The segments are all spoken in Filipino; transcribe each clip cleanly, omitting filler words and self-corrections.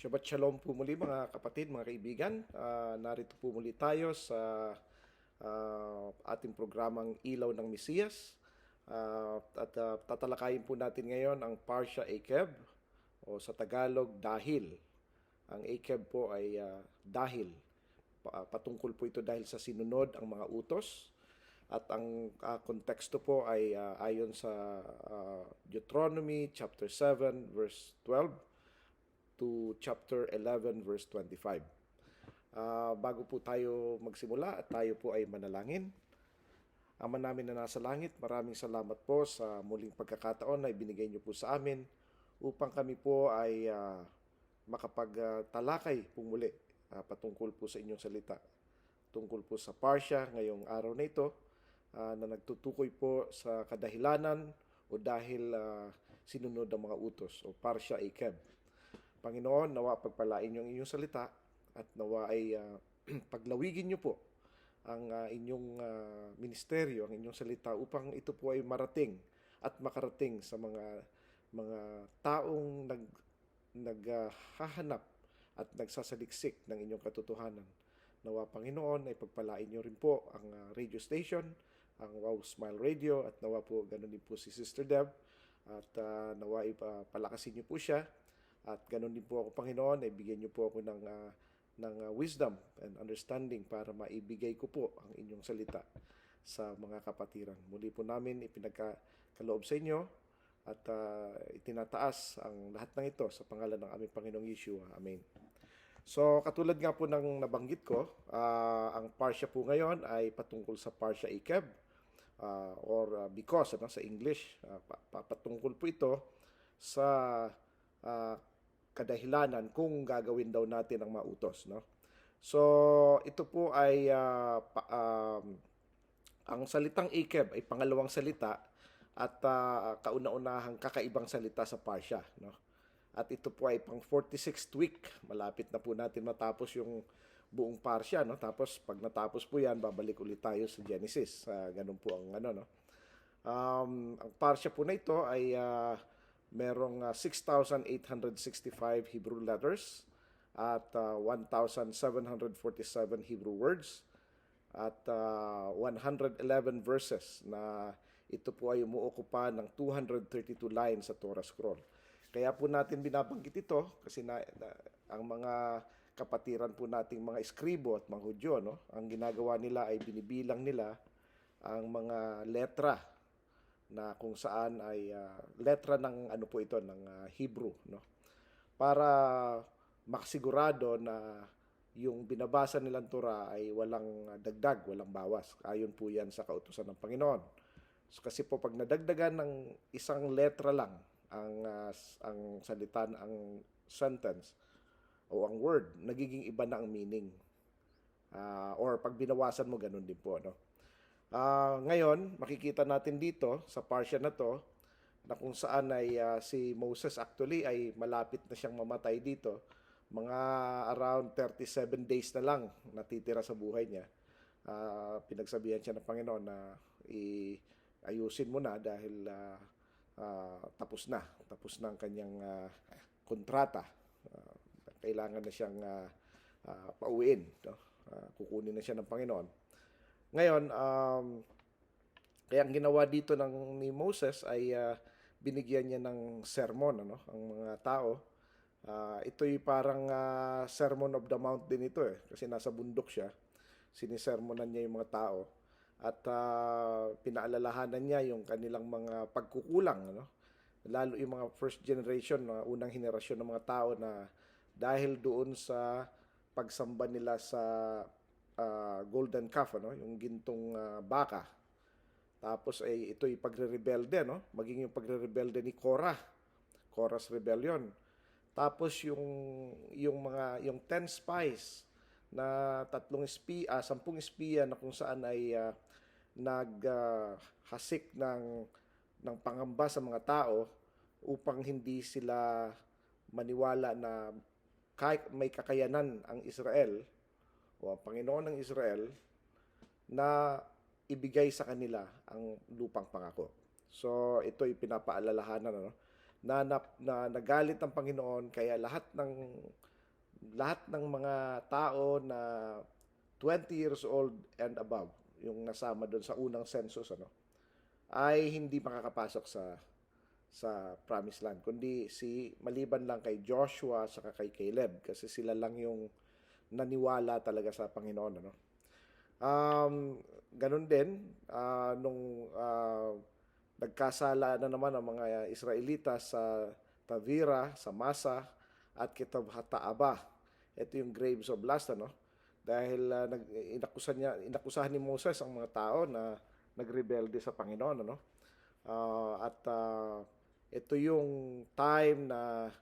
Shabbat Shalom po muli mga kapatid, mga kaibigan. Narito po muli tayo sa ating programang Ilaw ng Mesiyas. Tatalakayin po natin ngayon ang Parsha Akeb o sa Tagalog, Dahil. Ang Akeb po ay dahil. Patungkol po ito dahil sa sinunod ang mga utos. At ang konteksto po ay ayon sa Deuteronomy chapter 7 verse 12 to chapter 11 verse 25. Bago po tayo magsimula at tayo po ay manalangin. Ama namin na nasa langit, maraming salamat po sa muling pagkakataon na ibinigay niyo po sa amin upang kami po ay makapagtalakay po muli patungkol po sa inyong salita. Tungkol po sa Parsha ngayong araw na ito na nagtutukoy po sa kadahilanan o dahil sinunod ang mga utos o Parsha Akeb. Panginoon, nawa pagpalain niyo ang inyong salita at nawa ay paglawigin niyo po ang inyong ministeryo, ang inyong salita upang ito po ay marating at makarating sa mga taong naghahanap at nagsasaliksik ng inyong katotohanan. Nawa Panginoon ay pagpalain niyo rin po ang radio station, ang Wow Smile Radio at nawa po ganun din po si Sister Deb at nawa ay palakasin niyo po siya. At ganun din po ako, Panginoon, ay bigyan niyo po ako ng wisdom and understanding para maibigay ko po ang inyong salita sa mga kapatiran. Muli po namin ipinagkaloob sa inyo at itinataas ang lahat ng ito sa pangalan ng aming Panginoong Yeshua. Amen. So, katulad nga po ng nabanggit ko, ang Parsha po ngayon ay patungkol sa Parsha Akeb because sa English, patungkol po ito sa kadahilanan kung gagawin daw natin ang mautos, no? So, ito po ay ang salitang Akeb ay pangalawang salita at kauna-unahang kakaibang salita sa Parsha, no? At ito po ay pang 46th week. Malapit na po natin matapos yung buong Parsha, no? Tapos pag natapos po 'yan, babalik ulit tayo sa Genesis. Ganun po ang ano, no? Ang Parsha po na ito ay merong 6,865 Hebrew letters at 1,747 Hebrew words at 111 verses na ito po ay umuokupa ng 232 lines sa Torah scroll. Kaya po natin binabanggit ito kasi ang mga kapatiran po nating mga eskribo at mga Hudyo, no, ang ginagawa nila ay binibilang nila ang mga letra na kung saan ay letra ng ano po ito ng Hebrew, no, para makasigurado na yung binabasa nilang Torah ay walang dagdag, walang bawas. Ayon po yan sa kautusan ng Panginoon. So, kasi po pag nadagdagan ng isang letra lang ang salita, ang sentence o ang word, nagiging iba na ang meaning. Or pag binawasan mo, ganun din po, no? Ngayon, makikita natin dito sa Parsha na to na kung saan ay si Moses actually ay malapit na siyang mamatay dito. Mga around 37 days na lang natitira sa buhay niya. Pinagsabihan siya ng Panginoon na ayusin mo na dahil tapos na. Tapos na ang kanyang kontrata. Kailangan na siyang pauwiin. No? Kukunin na siya ng Panginoon. Ngayon, kaya ang ginawa dito ni Moses ay binigyan niya ng sermon, ano, ang mga tao. Ito'y parang Sermon of the Mount din ito kasi nasa bundok siya. Sinisermonan niya yung mga tao at pinaalalahanan niya yung kanilang mga pagkukulang, ano. Lalo yung mga first generation, unang henerasyon ng mga tao na dahil doon sa pagsamba nila sa golden calf, ano, yung gintong baka. Tapos ay ito'y pagre-rebelde, no? Maging yung pagre-rebelde ni Korah's rebellion. Tapos yung 10 spies na 10 espiya na kung saan ay naghasik ng pangamba sa mga tao upang hindi sila maniwala na kahit may kakayanan ang Israel o ang Panginoon ng Israel na ibigay sa kanila ang lupang pangako. So ito'y pinapaalalahanan, ano, na nagalit ang Panginoon kaya lahat ng lahat ng mga tao na 20 years old and above, yung nasama doon sa unang census, ay hindi makakapasok sa Promised Land, kundi maliban lang kay Joshua sa kay Caleb, kasi sila lang yung naniwala talaga sa Panginoon, ganun din, nung nagkasala na naman ang mga Israelita sa Tavira, sa Masa, at Kitabhataaba. Ito yung graves of lust, dahil inakusahan ni Moses ang mga tao na nagrebelde sa Panginoon, at ito yung time na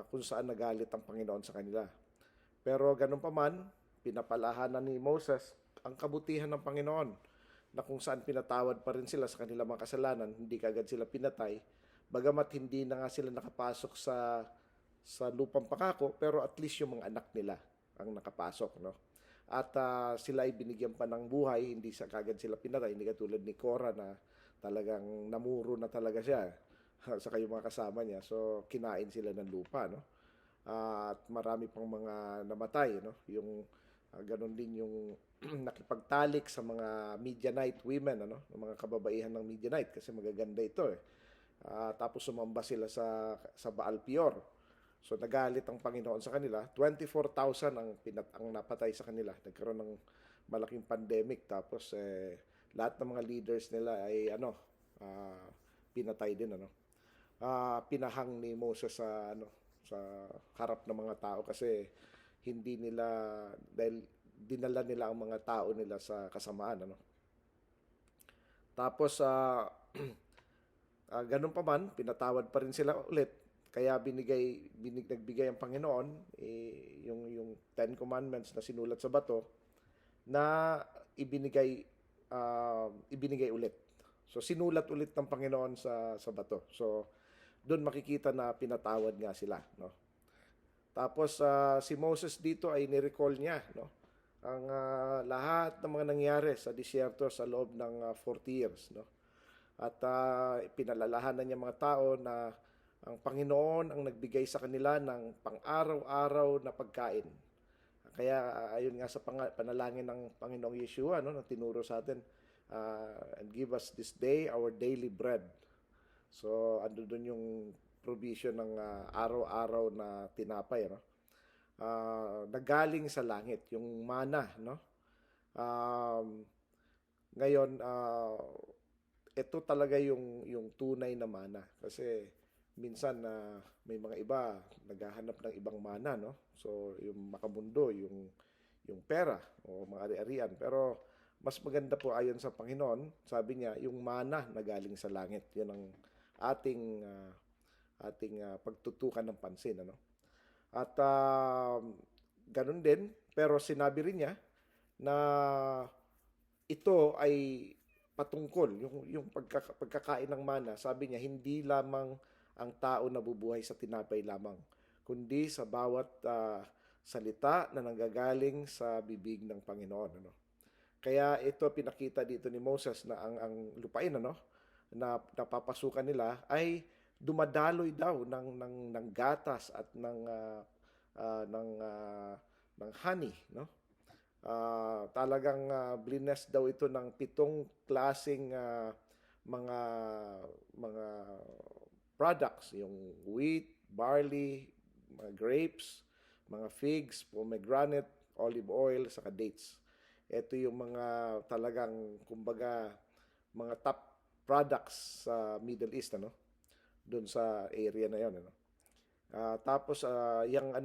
kung saan nagalit ang Panginoon sa kanila. Pero ganun pa man, pinapalahanan ni Moses ang kabutihan ng Panginoon, na kung saan pinatawad pa rin sila sa kanilang mga kasalanan, hindi kagad sila pinatay, bagamat hindi na nga sila nakapasok sa lupang pangako, pero at least yung mga anak nila ang nakapasok, At sila ay binigyan pa ng buhay, hindi sa kagad sila pinatay, hindi katulad ni Korah na talagang namuro na talaga siya sa kayong mga kasama niya. So kinain sila ng lupa, at marami pang mga namatay, yung ganun din yung nakipagtalik sa mga Midianite women, ng mga kababaihan ng Midianite, kasi magaganda ito eh. Tapos sumamba sila sa Baal Peor. So nagalit ang Panginoon sa kanila. 24,000 ang napatay sa kanila. Nagkaroon ng malaking pandemic, tapos lahat ng mga leaders nila ay pinatay din, pinahang ni Moses sa harap ng mga tao, kasi hindi nila, dahil dinala nila ang mga tao nila sa kasamaan, Tapos ganun pa man, pinatawad pa rin sila ulit. Kaya nagbigay ang Panginoon yung Ten Commandments na sinulat sa bato, na ibinigay ulit. So sinulat ulit ng Panginoon sa bato. So doon makikita na pinatawad nga sila, Tapos si Moses dito ay ni-recall niya, ang lahat ng mga nangyari sa disyerto sa loob ng 40 years, At pinalalahanan niya mga tao na ang Panginoon ang nagbigay sa kanila ng pang-araw-araw na pagkain. Kaya ayon nga sa panalangin ng Panginoong Yeshua, na tinuro sa atin, and give us this day our daily bread. So ando doon yung provision ng araw-araw na tinapay, nagaling sa langit, yung mana, Um, ngayon, ito talaga yung tunay na mana, kasi minsan na may mga iba naghahanap ng ibang mana, So yung makamundo, yung pera o mga ari-arian, pero mas maganda po ayon sa Panginoon, sabi niya, yung mana na galing sa langit. Yan ang ating pagtutukan ng pansin, At ganun din, pero sinabi rin niya na ito ay patungkol, yung pagkakain ng mana, sabi niya, hindi lamang ang tao nabubuhay sa tinapay lamang, kundi sa bawat salita na nanggagaling sa bibig ng Panginoon, Kaya ito pinakita dito ni Moses na ang lupain, na napapasukan nila ay dumadaloy daw ng gatas at ng ng honey, talagang blines daw ito ng 7 klaseng mga mga products, yung wheat, barley, mga grapes, mga figs, pomegranate, olive oil, saka dates. Ito yung mga talagang, kumbaga, mga top products sa Middle East, doon sa area na 'yon, tapos yung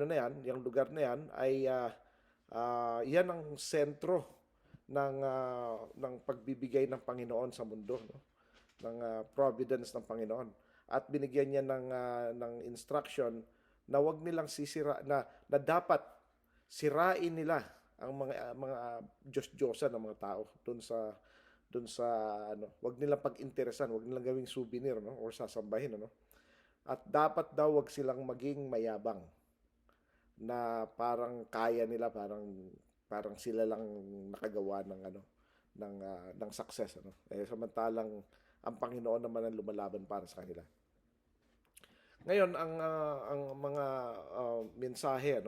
yung lugar na yan ay yan ang sentro ng pagbibigay ng Panginoon sa mundo, ng providence ng Panginoon. At binigyan niya ng instruction na wag nilang na dapat sirain nila ang mga Diyos-Diyosan ng mga tao doon sa wag nilang pag-interesan, wag nilang gawing souvenir, or sasambahin, At dapat daw wag silang maging mayabang, na parang kaya nila, parang sila lang nakagawa ng success, samantalang ang Panginoon naman ang lumalaban para sa kanila. Ngayon ang mga mensahe,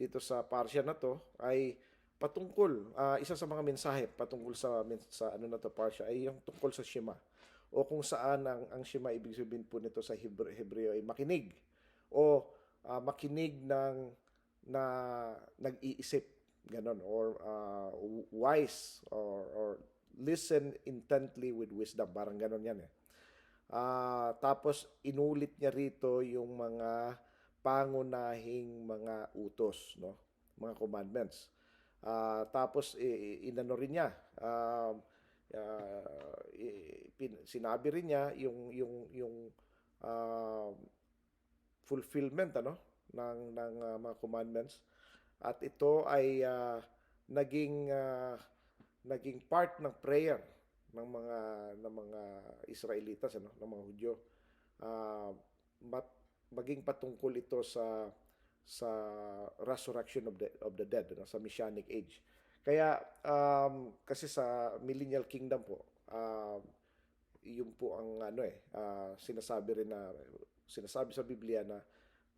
dito sa parsya na to ay patungkol, isa sa mga mensahe patungkol sa ano na to parsya ay yung tungkol sa Shema, o kung saan ang Shema, ibig sabihin po nito sa Hebreo ay makinig, o makinig na nag-iisip, ganon, or wise, or listen intently with wisdom, parang ganon yan eh. Tapos inulit niya rito yung mga pangunahing mga utos, no? Mga commandments. Tapos inano rin niya, sinabi rin niya yung uh, fulfillment, ano, ng mga commandments, at ito ay naging part ng prayer ng mga Israelitas, ano, ng mga Hudyo. Uh, Maging patungkol ito sa resurrection of the dead, ano, sa Messianic age. Kaya kasi sa Millennial Kingdom po, yun po ang sinasabi sa Biblia na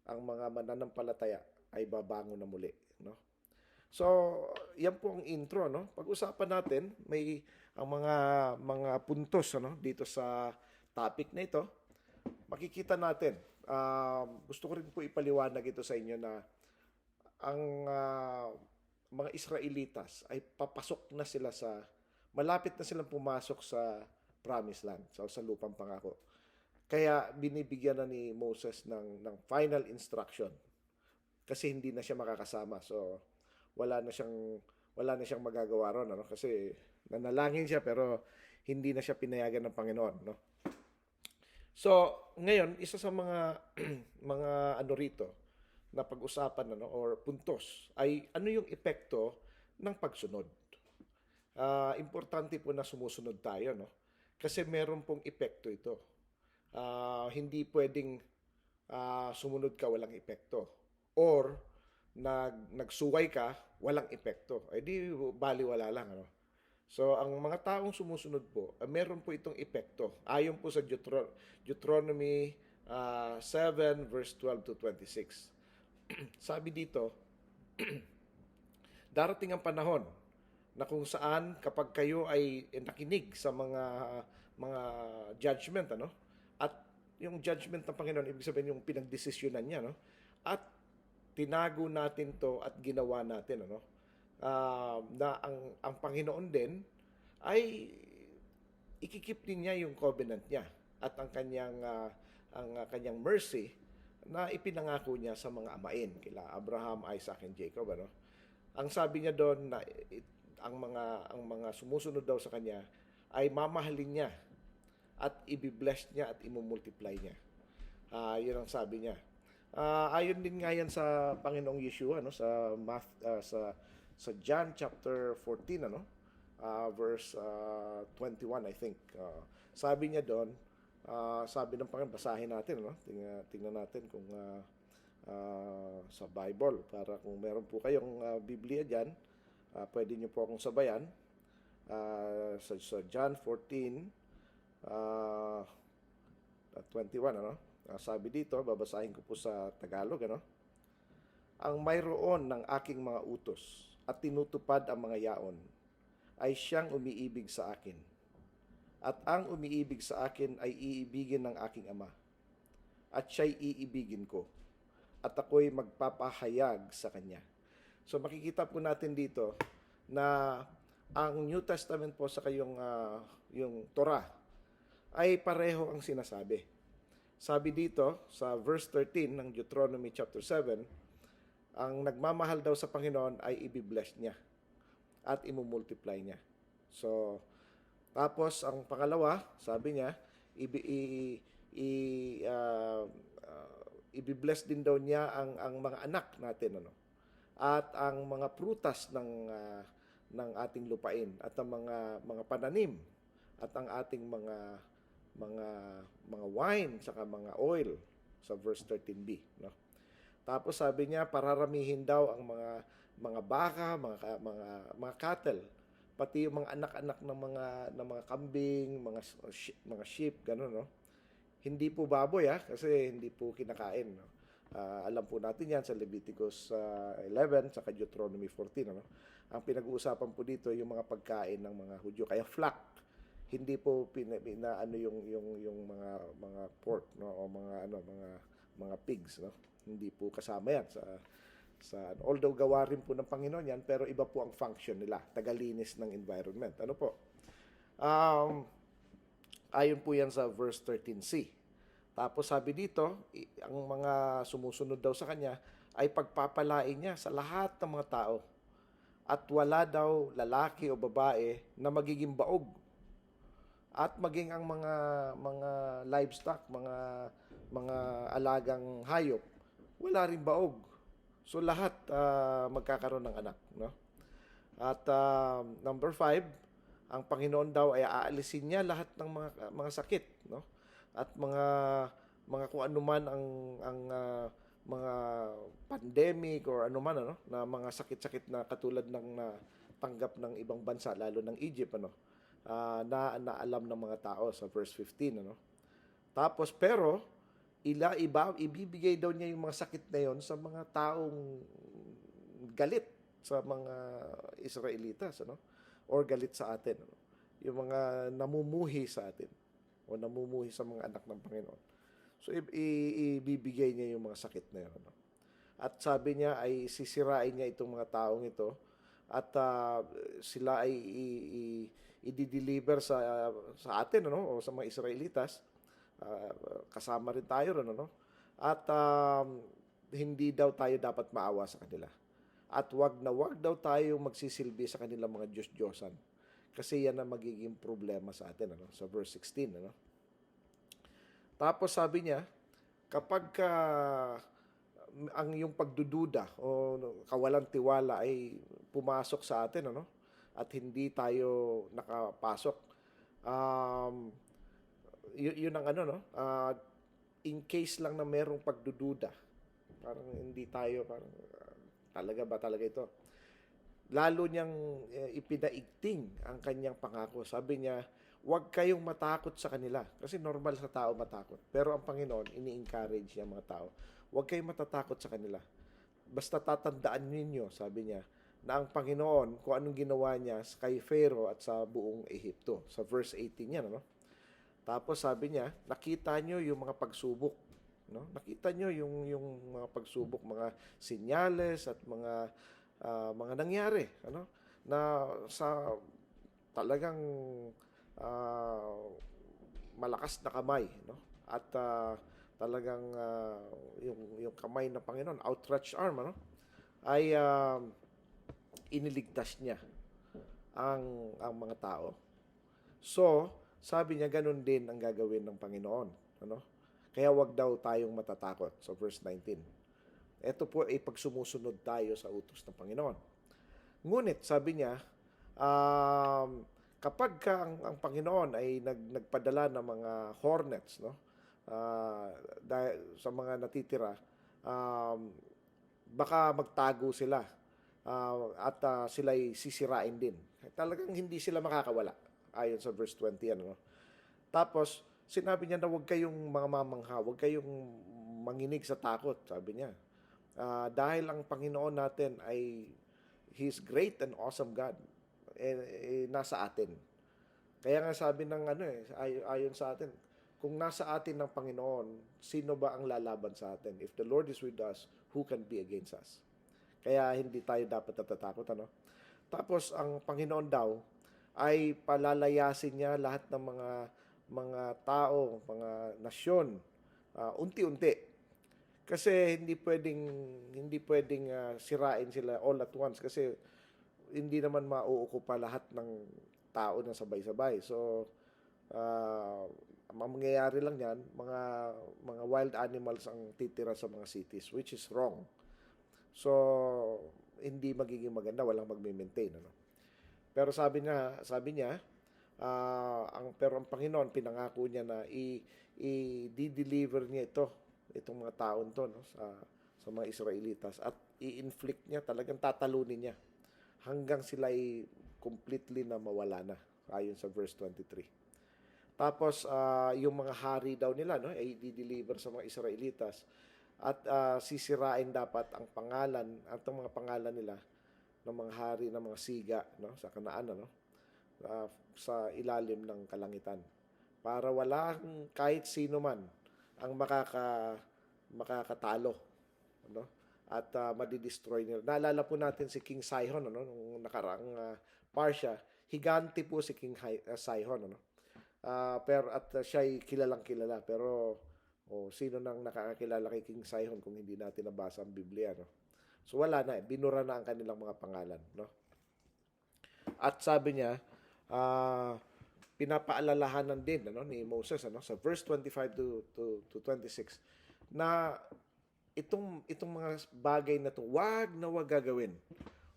ang mga mananampalataya ay babangon na muli, no? So, yan po ang intro, no? Pag-usapan natin ang mga puntos, ano, dito sa topic na ito. Makikita natin. Gusto ko rin po ipaliwanag ito sa inyo na ang mga Israelitas ay papasok na sila malapit na silang pumasok sa Promised Land, sa lupang pangako. Kaya binibigyan na ni Moses ng final instruction kasi hindi na siya makakasama. So wala na siyang magagawa ron, ano? Kasi nanalangin siya pero hindi na siya pinayagan ng Panginoon, no? So ngayon, isa sa mga mga ano rito na pag-usapan, ano, or puntos ay ano yung epekto ng pagsunod. Importante po na sumusunod tayo, no? Kasi meron pong epekto ito. Hindi pwedeng sumunod ka walang epekto, or nagsuway ka walang epekto. Ay di baliwala lang, ano. So ang mga taong sumusunod po, meron po itong epekto. Ayon po sa Deuteronomy 7 verse 12 to 26. Sabi dito, darating ang panahon na kung saan kapag kayo ay nakinig sa mga judgment, ano, at yung judgment ng Panginoon, ibig sabihin yung pinagdesisyonan niya, no, at tinago natin to at ginawa natin, ano, na ang Panginoon din ay ikikip din niya yung covenant niya at ang kanyang mercy na ipinangako niya sa mga amain, kila Abraham, Isaac, and Jacob, ano. Ang sabi niya doon na ang mga sumusunod daw sa kanya ay mamahalin niya at ibibless niya at imumultiply niya. Yun ang sabi niya. Ayon din nga yan sa Panginoong Yeshua, no, sa John chapter 14, ano, verse 21, I think. Sabi niya doon, sabi ng Panginoon, basahin natin, no? Tingnan natin kung sa Bible, para kung meron po kayong Biblia diyan, pwede niyo po akong sabayan. Sa John 14 21, ano? Sabi dito, babasahin ko po sa Tagalog, ano? Ang mayroon ng aking mga utos at tinutupad ang mga yaon ay siyang umiibig sa akin. At ang umiibig sa akin ay iibigin ng aking Ama. At siya'y iibigin ko. At ako'y magpapahayag sa kanya. So makikita po natin dito na ang New Testament po sa yung Torah ay pareho ang sinasabi. Sabi dito sa verse 13 ng Deuteronomy chapter 7, ang nagmamahal daw sa Panginoon ay ibibless niya at imumultiply niya. So, tapos ang pangalawa, sabi niya, ibibless din daw niya ang mga anak natin, ano, at ang mga prutas ng ating lupain, at ang mga pananim, at ang ating mga wine saka mga oil, sa verse 13b, no. Tapos sabi niya, pararamihin daw ang mga baka, mga cattle, pati yung mga anak-anak ng mga kambing, mga sheep, gano'n, no. Hindi po baboy, kasi hindi po kinakain, no. Alam po natin yan sa Leviticus 11 sa Deuteronomy 14. Ano? Ang pinag-uusapan po dito yung mga pagkain ng mga Hudyo. Kaya flock, hindi po ano yung mga pork, no, o mga pigs, no. Hindi po kasama yan although gawa rin po ng Panginoon yan, pero iba po ang function nila, tagalinis ng environment. Ano po? Ayon po yan sa verse 13c. Tapos sabi dito, ang mga sumusunod daw sa kanya ay pagpapalain niya sa lahat ng mga tao. At wala daw lalaki o babae na magiging baog. At maging ang mga livestock, mga alagang hayop, wala rin baog. So lahat magkakaroon ng anak, no? At number 5, ang Panginoon daw ay aalisin niya lahat ng mga sakit, no? At mga kung ano man ang mga pandemic or ano man, ano, na mga sakit-sakit na katulad ng natanggap ng ibang bansa, lalo ng Egypt, ano, na alam ng mga tao sa verse 15, ano. Tapos pero ibibigay daw niya yung mga sakit na yon sa mga taong galit sa mga Israelitas, ano, or galit sa atin, ano? Yung mga namumuhi sa atin o namumuhi sa mga anak ng Panginoon. So ibibigay niya yung mga sakit na yun, ano? At sabi niya ay sisirain niya itong mga taong ito at sila ay i-deliver sa atin, ano, o sa mga Israelitas. Kasama rin tayo ron, ano? At hindi daw tayo dapat maawa sa kanila. At wag daw tayo magsisilbi sa kanilang mga Diyos-Diyosan. Kasi yan ang magiging problema sa atin, ano? Sa verse 16, ano? Tapos sabi niya, kapag ang yung pagdududa o kawalang tiwala ay pumasok sa atin, ano? At hindi tayo nakapasok, yun ang ano, no? In case lang na merong pagdududa, parang hindi tayo, parang talaga ba talaga ito? Lalo niyang ipinaigting ang kanyang pangako. Sabi niya, huwag kayong matakot sa kanila. Kasi normal sa tao matakot. Pero ang Panginoon, ini-encourage niya mga tao. Huwag kayong matatakot sa kanila. Basta tatandaan ninyo, sabi niya, na ang Panginoon, kung anong ginawa niya kay Pharaoh at sa buong Ehipto. Sa verse 18 niya, no? Tapos sabi niya, nakita niyo yung mga pagsubok, no? Nakita niyo yung mga pagsubok, mga senyales at mga nangyari, ano? Na sa talagang malakas na kamay, no? At talagang yung kamay ng Panginoon, outstretched arm, ano? Ay iniligtas niya ang mga tao. So, sabi niya, ganun din ang gagawin ng Panginoon. Ano? Kaya wag daw tayong matatakot. So, verse 19. Ito po ay pagsumusunod tayo sa utos ng Panginoon. Ngunit, sabi niya, kapag ang Panginoon ay nagpadala ng mga hornets, no? Dahil sa mga natitira, baka magtago sila at sila'y sisirain din. Talagang hindi sila makakawala ayon sa verse 20. Ano? Tapos, sinabi niya na huwag kayong mga mamangha, huwag kayong manginig sa takot, sabi niya. Dahil ang Panginoon natin ay He's great and awesome God. Nasa atin. Kaya nga sabi ng ayon sa atin, kung nasa atin ng Panginoon, sino ba ang lalaban sa atin? If the Lord is with us, who can be against us? Kaya hindi tayo dapat natatakot, ano? Tapos ang Panginoon daw ay palalayasin niya lahat ng mga tao, mga nasyon, unti-unti. Kasi hindi pwedeng sirain sila all at once kasi hindi naman mauukupa lahat ng tao na sabay-sabay. So ang mangyayari lang yan, mga wild animals ang titira sa mga cities, which is wrong. So, hindi magiging maganda, walang magme-maintain, ano? Pero sabi niya, pero ang Panginoon pinangako niya na i-deliver niya itong mga taon to, no, sa mga Israelitas at i-inflict niya, talagang tatalunin niya hanggang sila ay completely na mawala na ayon sa verse 23. Tapos yung mga hari daw nila, no, ay i-deliver sa mga Israelitas At sisirain dapat ang pangalan at ang mga pangalan nila ng mga hari ng mga siga, no, sa Kanaan, ano, sa ilalim ng kalangitan, para walang kahit sino man ang makakatalo, ano, at madidestroy nila. Naalala po natin si King Sihon, ano, nung nakaraang parsya, higanti po si King Sihon, ano. Pero at siya'y kilalang kilala, pero sino nang nakakakilala kay King Sihon kung hindi natin nabasa ang Biblia, no? So wala na, binura na ang kanilang mga pangalan, no? At sabi niya, ah, pinapaalalahanan din, ano, ni Moses, ano, sa verse 25 to 26, na itong mga bagay na to, wag gagawin.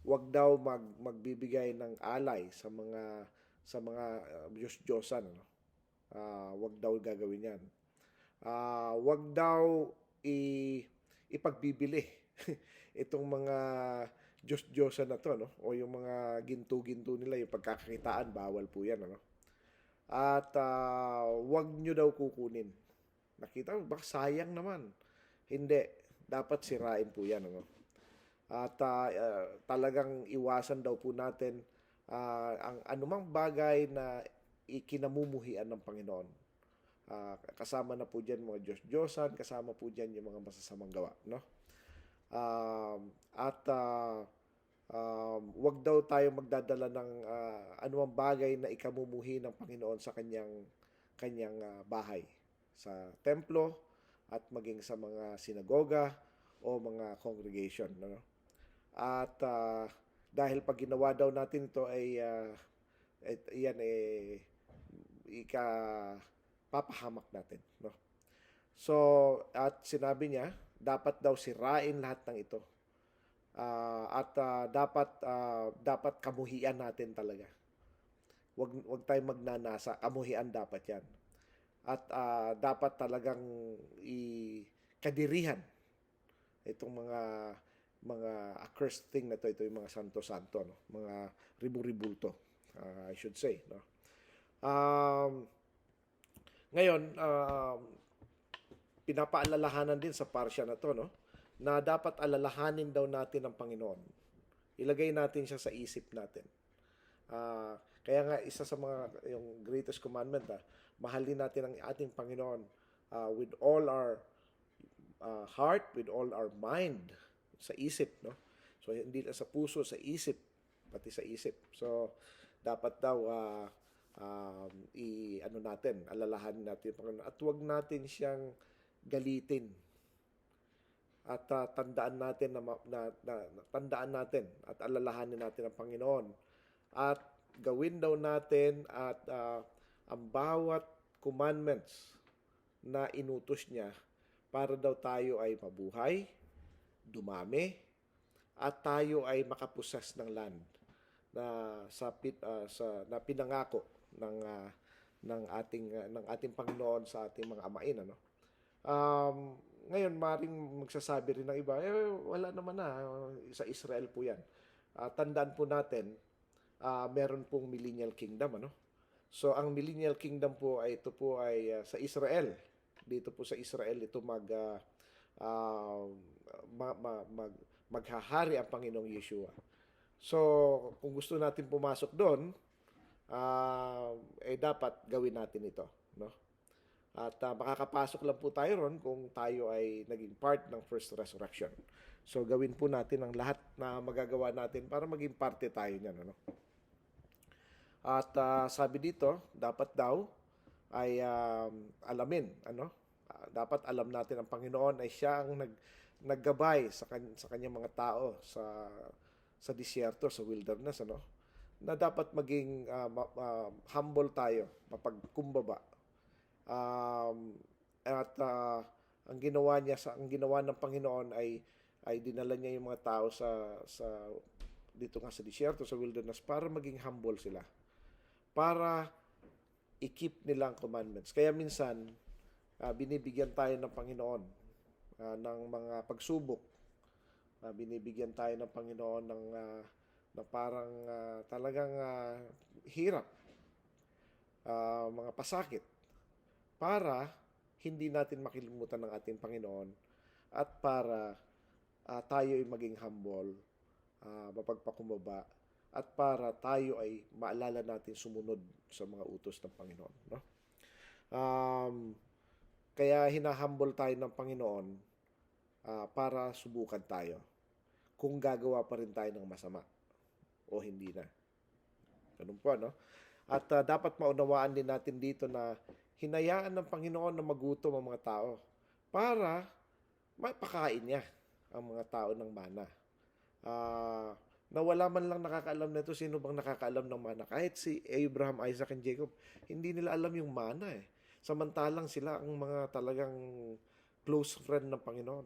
Wag daw magbibigay ng alay sa mga Diyos-Diyosan, ano. Wag daw gagawin 'yan. Wag daw ipagbibili itong mga Diyos-Diyosan na to, no? O yung mga ginto-ginto nila, yung pagkakakitaan, bawal po 'yan, ano. At wag nyo daw kukunin. Nakita mo, baka sayang naman. Hindi, dapat sirain po 'yan, ano. At talagang iwasan daw po natin ang anumang bagay na ikinamumuhian ng Panginoon. Kasama na po dyan mga Diyos-Diyosan, kasama po dyan yung mga masasamang gawa, no? At wag daw tayo magdadala ng anumang bagay na ikamumuhi ng Panginoon sa kanyang bahay, sa templo at maging sa mga sinagoga o mga congregation, no? At dahil pag ginawa daw natin ito ay iyan papahamak natin, no? So, at sinabi niya, dapat daw sirain lahat ng ito. At dapat kamuhian natin talaga. Wag tayong magnanasa, kamuhian dapat 'yan. At dapat talagang kadirihan itong mga accursed thing na ito yung mga santo-santo, no? Mga ribu-ribulto, I should say, no? Ngayon, pinapaalalahanan din sa parsya na to, no, na dapat alalahanin daw natin ang Panginoon. Ilagay natin siya sa isip natin. Kaya nga, isa sa mga, yung greatest commandment, mahalin natin ang ating Panginoon with all our heart, with all our mind, sa isip, no? So, hindi lang sa puso, sa isip, pati sa isip. So, dapat daw alalahanin natin yung Panginoon. At huwag natin siyang galitin. At tandaan natin at alalahanin natin ang Panginoon. At gawin daw natin at ang bawat commandments na inutos niya para daw tayo ay mabuhay, dumami, at tayo ay makapusas ng land na na pinangako ng ating Panginoon sa ating mga amain, ano. Ngayon maring magsasabi rin ng iba, wala naman na, sa Israel po 'yan. Tandaan po natin, meron pong millennial kingdom, ano. So ang millennial kingdom po ay sa Israel. Dito po sa Israel ito maghahari ang Panginoong Yeshua. So, kung gusto natin pumasok doon, dapat gawin natin ito, no? At makakapasok lang po tayo ron kung tayo ay naging part ng first resurrection. So, gawin po natin ang lahat na magagawa natin para maging parte tayo niyan, ano? At sabi dito, dapat daw ay alamin, ano? Dapat alam natin ang Panginoon ay siya ang naggabay sa kanyang mga tao sa disyerto, sa wilderness, ano, na dapat maging humble tayo, mapagkumbaba. At ang ginawa ng Panginoon ay dinala niya yung mga tao sa dito nga sa disyerto, sa wilderness, para maging humble sila, para i-keep nila ang commandments. Kaya minsan binibigyan tayo ng Panginoon ng mga pagsubok. Binibigyan tayo ng Panginoon na parang talagang hirap, mga pasakit, para hindi natin makilimutan ng ating Panginoon at para tayo ay maging humble, mapagpakumbaba, at para tayo ay maalala natin sumunod sa mga utos ng Panginoon, no? Um, Kaya hinahumble tayo ng Panginoon para subukan tayo kung gagawa pa rin tayo ng masama o hindi na. Ganun po, no? At dapat maunawaan din natin dito na hinayaan ng Panginoon na magutom ang mga tao para mapakain niya ang mga tao ng mana. Na wala man lang nakakaalam nito. Sino bang nakakaalam ng mana? Kahit si Abraham, Isaac, and Jacob, hindi nila alam yung mana eh. Samantalang sila ang mga talagang close friend ng Panginoon.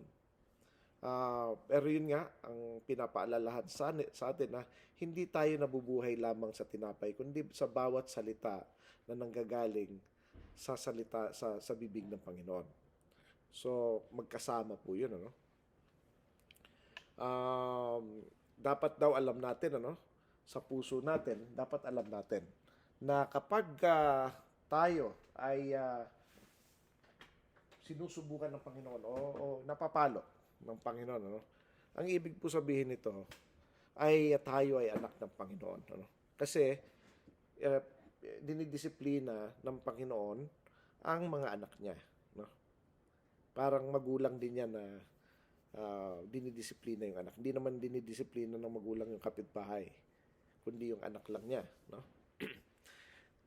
Pero yun nga, ang pinapaalalahan sa atin na hindi tayo nabubuhay lamang sa tinapay, kundi sa bawat salita na nanggagaling sa salita sa bibig ng Panginoon. So, magkasama po yun, ano? Dapat daw alam natin, ano? Sa puso natin, dapat alam natin na kapag tayo ay sinusubukan ng Panginoon o napapalo ng Panginoon, ano? Ang ibig po sabihin nito ay tayo ay anak ng Panginoon, ano? Kasi dinidisiplina ng Panginoon ang mga anak niya, no? Parang magulang din yan na dinidisiplina yung anak. Hindi naman dinidisiplina ng magulang yung kapitbahay, kundi yung anak lang niya, no?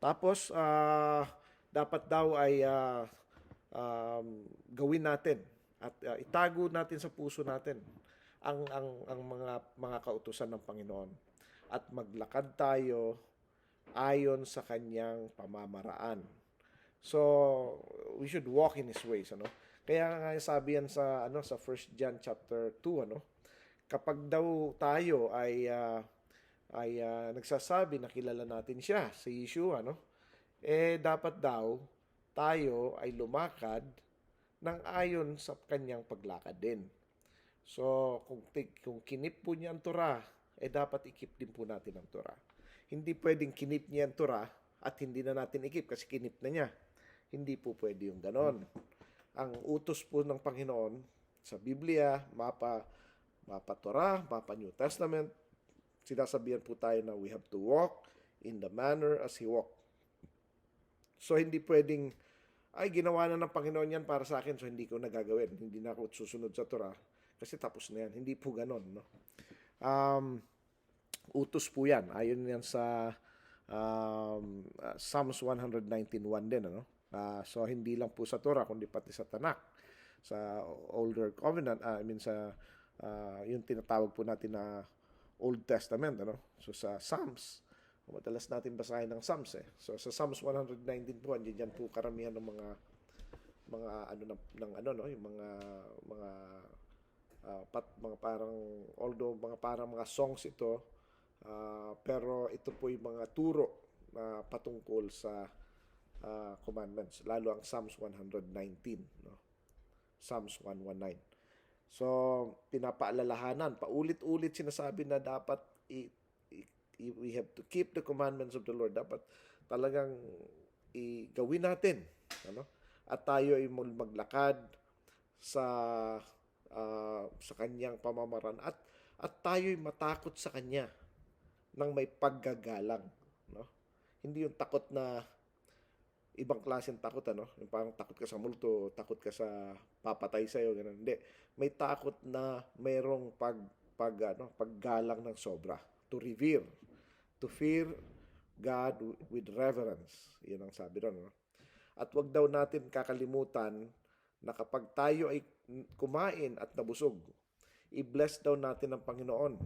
Tapos dapat daw ay gawin natin at itago natin sa puso natin ang mga kautusan ng Panginoon at maglakad tayo ayon sa kanyang pamamaraan. So, we should walk in His ways, ano? Kaya nga sabi yan sa 1 John chapter 2, ano? Kapag daw tayo ay nagsasabi na kilala natin siya, si Yeshua, ano? Dapat daw tayo ay lumakad ng ayon sa kanyang paglakad din. So, kung kinip po niya ang Torah, dapat ikip din po natin ang Torah. Hindi pwedeng kinip niya ang Torah at hindi na natin ikip kasi kinip na niya. Hindi po pwede yung ganon. Ang utos po ng Panginoon sa Biblia, mapa Torah, mapa New Testament, sinasabihan po tayo na we have to walk in the manner as He walked. So, hindi pwedeng, ginawa na ng Panginoon yan para sa akin, so hindi ko nagagawin. Hindi na ako susunod sa Torah kasi tapos na yan. Hindi po ganon, no? Utos po yan. Ayon yan sa Psalms 119:1 din, ano? So, hindi lang po sa Torah, kundi pati sa Tanakh, sa Older Covenant, sa yung tinatawag po natin na Old Testament, ano? So, sa Psalms, madalas natin basahin ng Psalms eh. So, sa Psalms 119 po, andyan po karamihan ng mga yung mga parang, although mga parang mga songs ito, pero ito po yung mga turo na patungkol sa commandments, lalo ang Psalms 119, no? Psalms 119. So, pinapaalalahanan, paulit-ulit sinasabi na dapat we have to keep the commandments of the Lord. Dapat talagang gawin natin, ano? At tayo ay maglakad sa kanyang pamamaraan at tayo ay matakot sa kanya ng may paggagalang, no? Hindi yung takot na ibang klaseng takot, ano? Yung parang takot ka sa multo, takot ka sa papatay sa'yo, ganun. Hindi. May takot na mayroong paggalang ng sobra. To revere. To fear God with reverence. Yan ang sabi doon, no? At wag daw natin kakalimutan na kapag tayo ay kumain at nabusog, i-bless daw natin ang Panginoon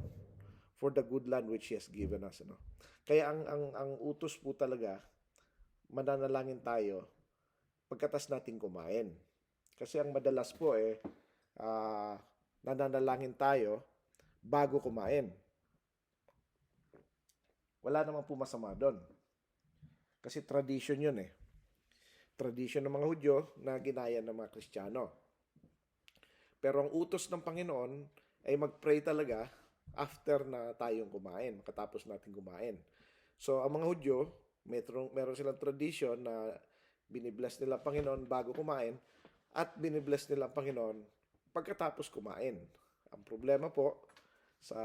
for the good land which He has given us, ano? Kaya ang utos po talaga, mananalangin tayo pagkatas natin kumain. Kasi ang madalas po nananalangin tayo bago kumain. Wala naman po masama doon. Kasi tradition yun eh. Tradition ng mga Hudyo na ginaya ng mga Kristiyano. Pero ang utos ng Panginoon ay mag-pray talaga after na tayong kumain, katapos natin kumain. So, ang mga Hudyo, meron silang tradition na binibless nila ang Panginoon bago kumain at binibless nila ang Panginoon pagkatapos kumain. Ang problema po sa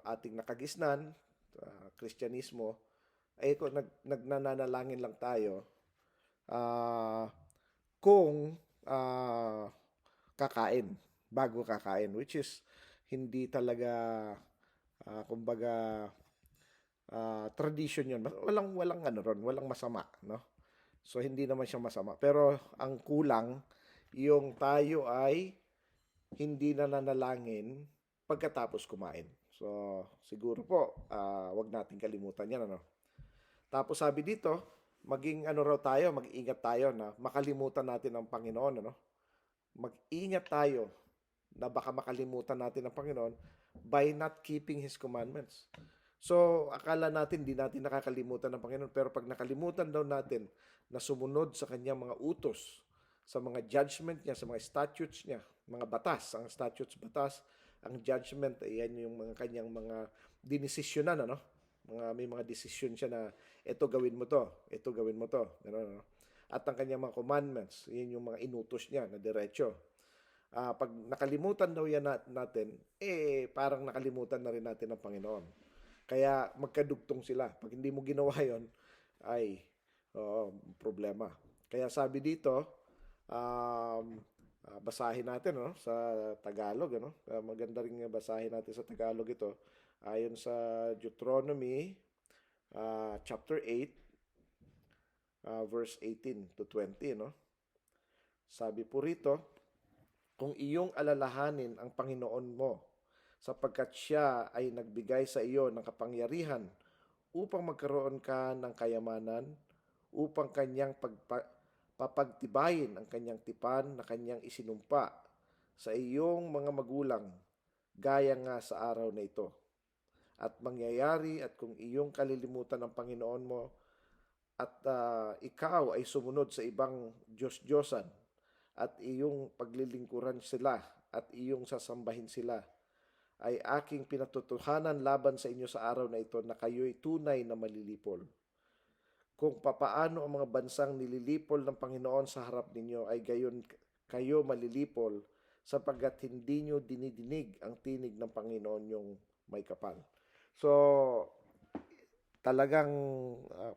ating nakagisnan, sa Kristyanismo, ay kung nagnanalangin lang tayo, ah, kung kakain, bago kakain, which is hindi talaga, kumbaga, tradition yun. Walang ano ron, walang masama, no? So, hindi naman siya masama. Pero, ang kulang, yung tayo ay hindi na nanalangin pagkatapos kumain. So, siguro po, wag natin kalimutan yan, ano? Tapos sabi dito, maging ano raw tayo, mag-ingat tayo na makalimutan natin ang Panginoon, ano? Mag-ingat tayo na baka makalimutan natin ang Panginoon by not keeping His commandments. So, akala natin, di natin nakakalimutan ng Panginoon. Pero pag nakalimutan daw natin na sumunod sa kanyang mga utos, sa mga judgment niya, sa mga statutes niya, mga batas, ang statutes, batas, ang judgment, yan yung mga kanyang mga dinesisyonan, ano? May mga desisyon siya na, ito gawin mo to, ito gawin mo to. Ano? At ang kanyang mga commandments, yan yung mga inutos niya na diretso. Pag nakalimutan daw yan natin, parang nakalimutan na rin natin ang Panginoon. Kaya magkadugtong sila. Pag hindi mo ginawa yon, ay problema. Kaya sabi dito, basahin natin, no, sa Tagalog, ano? Maganda rin basahin natin sa Tagalog ito. Ayon sa Deuteronomy chapter 8, verse 18 to 20, no? Sabi po rito, kung iyong alalahanin ang Panginoon mo, sapagkat siya ay nagbigay sa iyo ng kapangyarihan upang magkaroon ka ng kayamanan, upang kanyang papagtibayin ang kanyang tipan na kanyang isinumpa sa iyong mga magulang, gaya nga sa araw na ito. At mangyayari at kung iyong kalilimutan ang Panginoon mo at ikaw ay sumunod sa ibang Diyos-Diyosan at iyong paglilingkuran sila at iyong sasambahin sila, ay aking pinatutuhanan laban sa inyo sa araw na ito na kayo'y tunay na malilipol. Kung papaano ang mga bansang nililipol ng Panginoon sa harap ninyo, ay gayon kayo malilipol, sapagkat hindi nyo dinidinig ang tinig ng Panginoon yung may kapal. So, talagang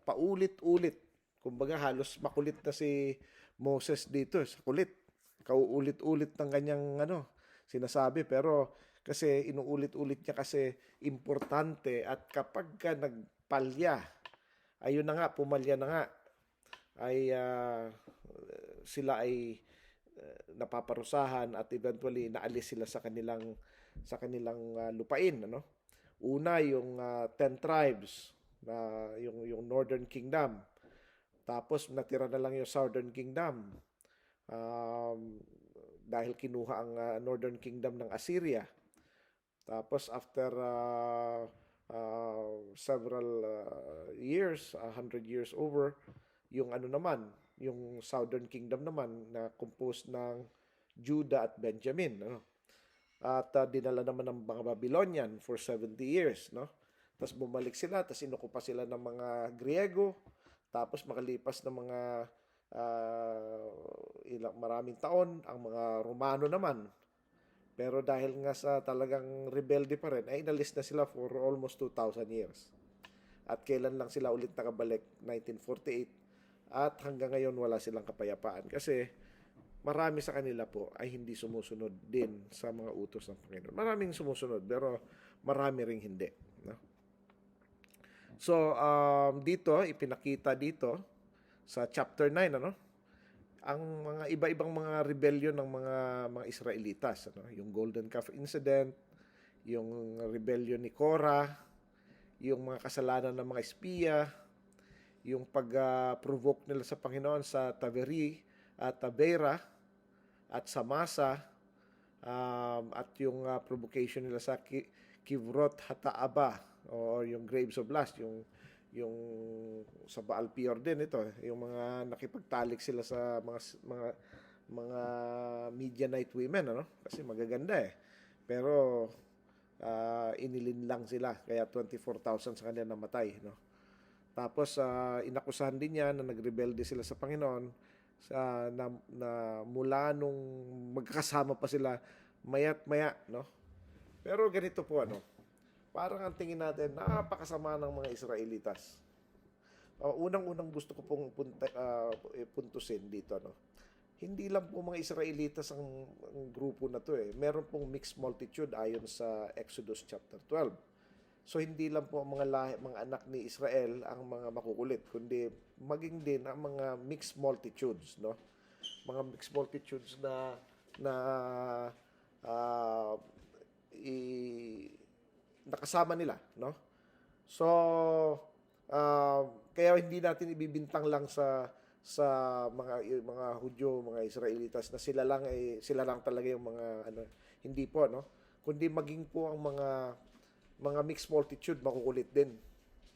paulit-ulit. Kumbaga halos makulit na si Moses dito, sa kulit. Kauulit-ulit ng kanyang sinasabi, pero kasi inuulit-ulit niya kasi importante, at kapag ka nagpalya, ayun na nga, pumalya na nga, ay sila ay napaparusahan at eventually naalis sila sa kanilang lupain, ano? Una yung 10 tribes na yung Northern Kingdom. Tapos natira na lang yung Southern Kingdom. Dahil kinuha ang Northern Kingdom ng Assyria. Tapos after several years, 100 years over, yung yung Southern Kingdom naman na composed ng Judah at Benjamin, ano? At dinala naman ng mga Babylonian for 70 years, no? Tapos bumalik sila, tapos inukupa sila ng mga Griego, tapos makalipas ng mga maraming taon, ang mga Romano naman. Pero dahil nga sa talagang rebelde pa rin, ay inalis na sila for almost 2,000 years. At kailan lang sila ulit nakabalik? 1948. At hanggang ngayon wala silang kapayapaan. Kasi marami sa kanila po ay hindi sumusunod din sa mga utos ng Panginoon. Maraming sumusunod, pero marami ring hindi, no? So, dito, ipinakita dito sa chapter 9, ano? Ang mga iba-ibang mga rebellion ng mga Israelitas, ano? Yung Golden Calf Incident, yung rebellion ni Korah, yung mga kasalanan ng mga espiya, yung pag-provoke nila sa Panginoon sa Taveri at Tabera at sa Masa, at yung provocation nila sa Kivrot Hataaba, o yung Graves of Lust, yung sa Baal Peor din ito, yung mga nakipagtalik sila sa mga Midianite women, ano? Kasi magaganda pero inilin lang sila, kaya 24,000 sa kanila namatay, no? Tapos inakusahan din niya na nagrebelde sila sa Panginoon, na mula nung magkakasama pa sila Maya't maya, no? Pero ganito po, ano, parang ang tingin natin, napakasama ng mga Israelitas. Unang-unang gusto ko pong puntusin dito, no? Hindi lang po mga Israelitas ang grupo na to eh. Meron pong mixed multitude ayon sa Exodus chapter 12. So hindi lang po ang mga anak ni Israel ang mga makukulit, kundi maging din ang mga mixed multitudes, no? Mga mixed multitudes na ah, i, nakasama nila, no? So kaya hindi natin ibibintang lang sa mga Hudyo, mga Israelitas na sila lang talaga yung mga ano, hindi po, no? Kundi maging po ang mga mixed multitude makukulit din.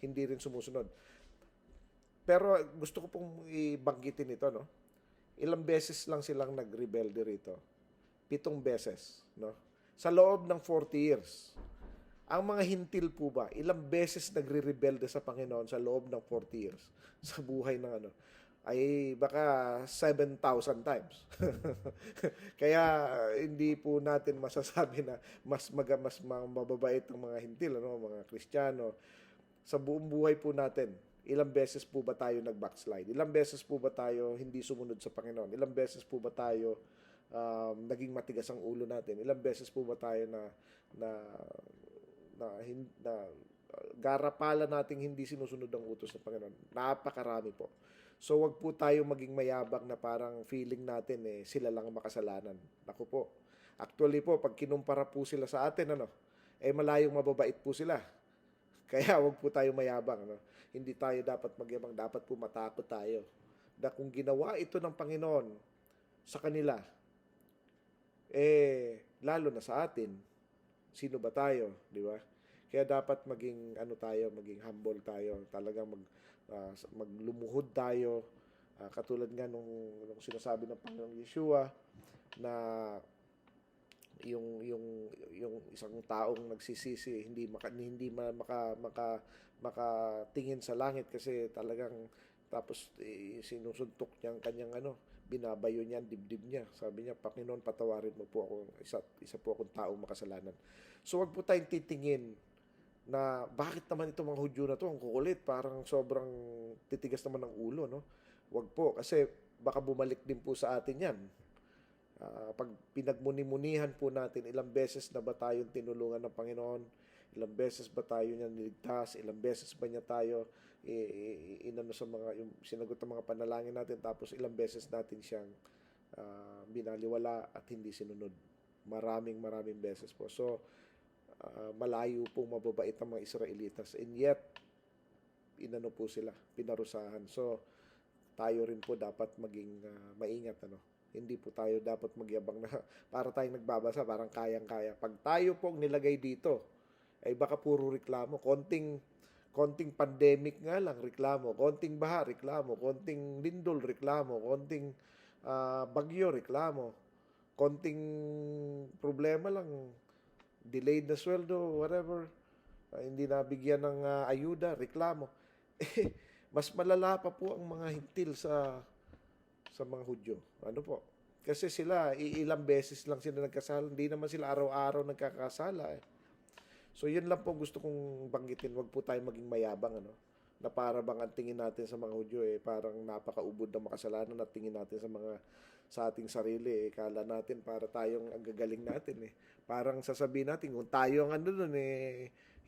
Hindi rin sumusunod. Pero gusto ko pong ibanggitin ito, no? Ilang beses lang silang nagrebelde rito. 7 beses, no? Sa loob ng 40 years. Ang mga hintil po ba, ilang beses nagre-rebelde sa Panginoon sa loob ng 40 years sa buhay ng ano? Ay baka 7,000 times. Kaya hindi po natin masasabi na mas mababait ang mga hintil, ano, mga Kristiyano. Sa buong buhay po natin, ilang beses po ba tayo nag-backslide? Ilang beses po ba tayo hindi sumunod sa Panginoon? Ilang beses po ba tayo naging matigas ang ulo natin? Ilang beses po ba tayo na na garapala nating hindi sinusunod ang utos ng Panginoon? Napakarami po. So wag po tayo maging mayabang na parang feeling natin sila lang ang makasalanan. Naku po. Actually po, pag kinumpara po sila sa atin, ano, malayong mababait po sila. Kaya wag po tayo mayabang, ano. Hindi tayo dapat magyabang, dapat po matakot tayo. Na kung ginawa ito ng Panginoon sa kanila, lalo na sa atin, sino ba tayo, di ba? Kaya dapat maging ano tayo, maging humble tayo, talagang maglumuhod tayo. Katulad nga nung sinasabi ng Panginoong Yeshua na yung isang taong nagsisisi makatingin sa langit kasi talagang tapos sinusuntok niya ang kanyang ano, binabayo niya ang dibdib niya. Sabi niya, Panginoon, patawarin mo po ako, isa po akong taong makasalanan. So wag po tayong titingin na bakit naman itong mga Hudyo na to ang kukulit, parang sobrang titigas naman ng ulo, no? Wag po, kasi baka bumalik din po sa atin yan. Pag pinagmuni-munihan po natin, ilang beses na ba tayong tinulungan ng Panginoon? Ilang beses ba tayo niya niligtas? Ilang beses ba niya tayo inano sa yung sinagot ng mga panalangin natin, tapos ilang beses natin siyang binaliwala at hindi sinunod? Maraming beses po. So malayo pong mababait ang mga Israelitas, and yet inano po sila, pinarusahan. So tayo rin po dapat maging maingat, ano. Hindi po tayo dapat magyabang na para tayong nagbabasa, parang kayang-kaya. Pag tayo pong nilagay dito, ay baka puro reklamo. Konting pandemic nga lang, reklamo. Konting baha, reklamo. Konting lindol, reklamo. Konting bagyo, reklamo. Konting problema lang, delayed na sweldo, whatever. Hindi nabigyan ng ayuda, reklamo. Mas malala pa po ang mga hintil sa mga Hudyo. Ano po? Kasi sila, ilang beses lang sila nagkasala. Hindi naman sila araw-araw nagkakasala. So, yun lang po gusto kong banggitin. Wag po tayo maging mayabang, ano? Na para bang ang tingin natin sa mga Hudyo, parang napakaubod ng makasalanan at tingin natin sa ating sarili. Kala natin para tayong ang gagaling natin. Parang sasabihin natin, kung tayo ang ano nun,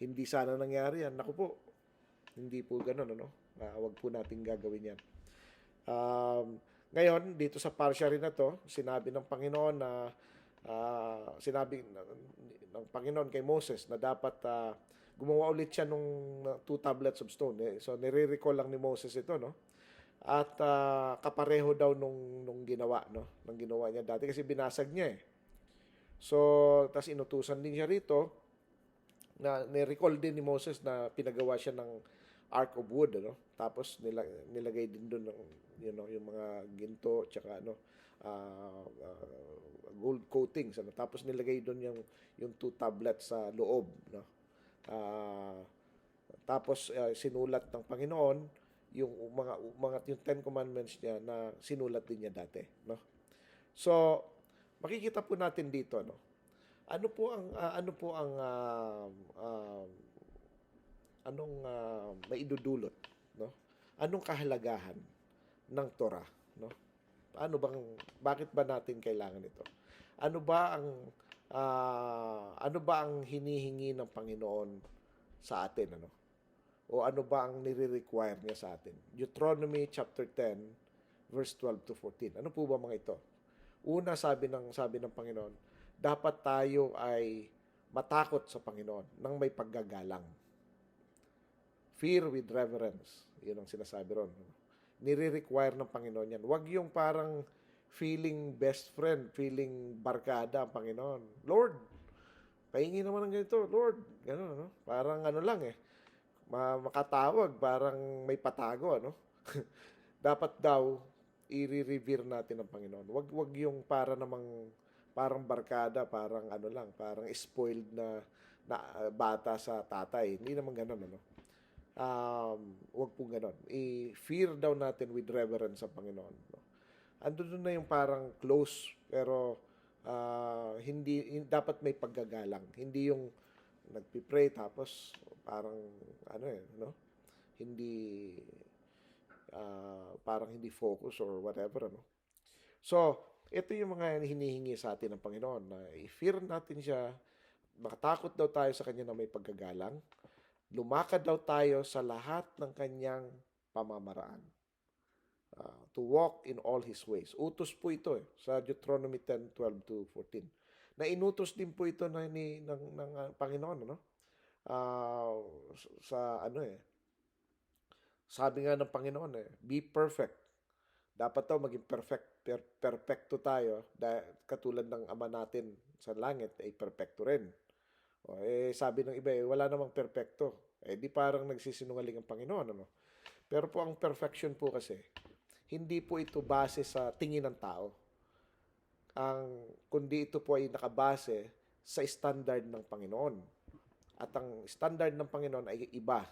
hindi sana nangyari yan. Naku po, hindi po ganun, ano? Wag po natin gagawin yan. Ngayon, dito sa parsya rin na to, sinabi ng Panginoon na sinabi ng Panginoon kay Moses na dapat gumawa ulit siya nung 2 tablets of stone. So nire-recall lang ni Moses ito, no? At kapareho daw nung ginawa, no? Nung ginawa niya dati kasi binasag niya. So tas inutusan din siya rito na ni-recall din ni Moses na pinagawa siya ng ark of wood, ano? Tapos nilagay din doon yung mga ginto tsaka gold coatings, ano? Tapos nilagay doon yung 2 tablets sa loob, no? Tapos sinulat ng Panginoon yung yung 10 commandments niya na sinulat din niya dati, no? So makikita po natin dito, no? ano po ang anong maidudulot, no? Anong kahalagahan ng Torah, no? Bakit ba natin kailangan ito? Ano ba ang ano ba ang hinihingi ng Panginoon sa atin, ano? O ano ba ang nire-require niya sa atin? Deuteronomy chapter 10 verse 12 to 14. Ano po ba mga ito? Una, sabi ng Panginoon, dapat tayo ay matakot sa Panginoon nang may paggagalang. Fear with reverence. Yun ang sinasabi ron. Nire-require ng Panginoon yan. Huwag yung parang feeling best friend, feeling barkada ang Panginoon. Lord, pahingi naman ng ganito. Lord, gano'n, no? Parang ano lang eh. Makatawag, parang may patago, ano? Dapat daw, i-revere natin ang Panginoon. Wag yung parang barkada, parang ano lang, parang spoiled na bata sa tatay. Hindi naman gano'n, ano? Wag po ganon. I-fear daw natin with reverence sa Panginoon. No? Andun na yung parang close, pero dapat may paggagalang. Hindi yung nagpipray tapos parang ano no? Hindi parang hindi focus or whatever, ano. So, ito yung mga hinihingi sa atin ng Panginoon na i-fear natin siya, makatakot daw tayo sa Kanya na may paggagalang, lumakad daw tayo sa lahat ng kanyang pamamaraan. To walk in all His ways. Utos po ito sa Deuteronomy 10:12 to 14. Na inutos din po ito ng Panginoon, ano? Sa ano sabi nga ng Panginoon be perfect. Dapat daw maging perfecto tayo katulad ng Ama natin sa langit ay perfecto rin. Sabi ng iba, wala namang perpekto. Di parang nagsisinungaling ang Panginoon, ano? Pero po ang perfection po kasi, hindi po ito base sa tingin ng tao. Kundi ito po ay nakabase sa standard ng Panginoon. At ang standard ng Panginoon ay iba.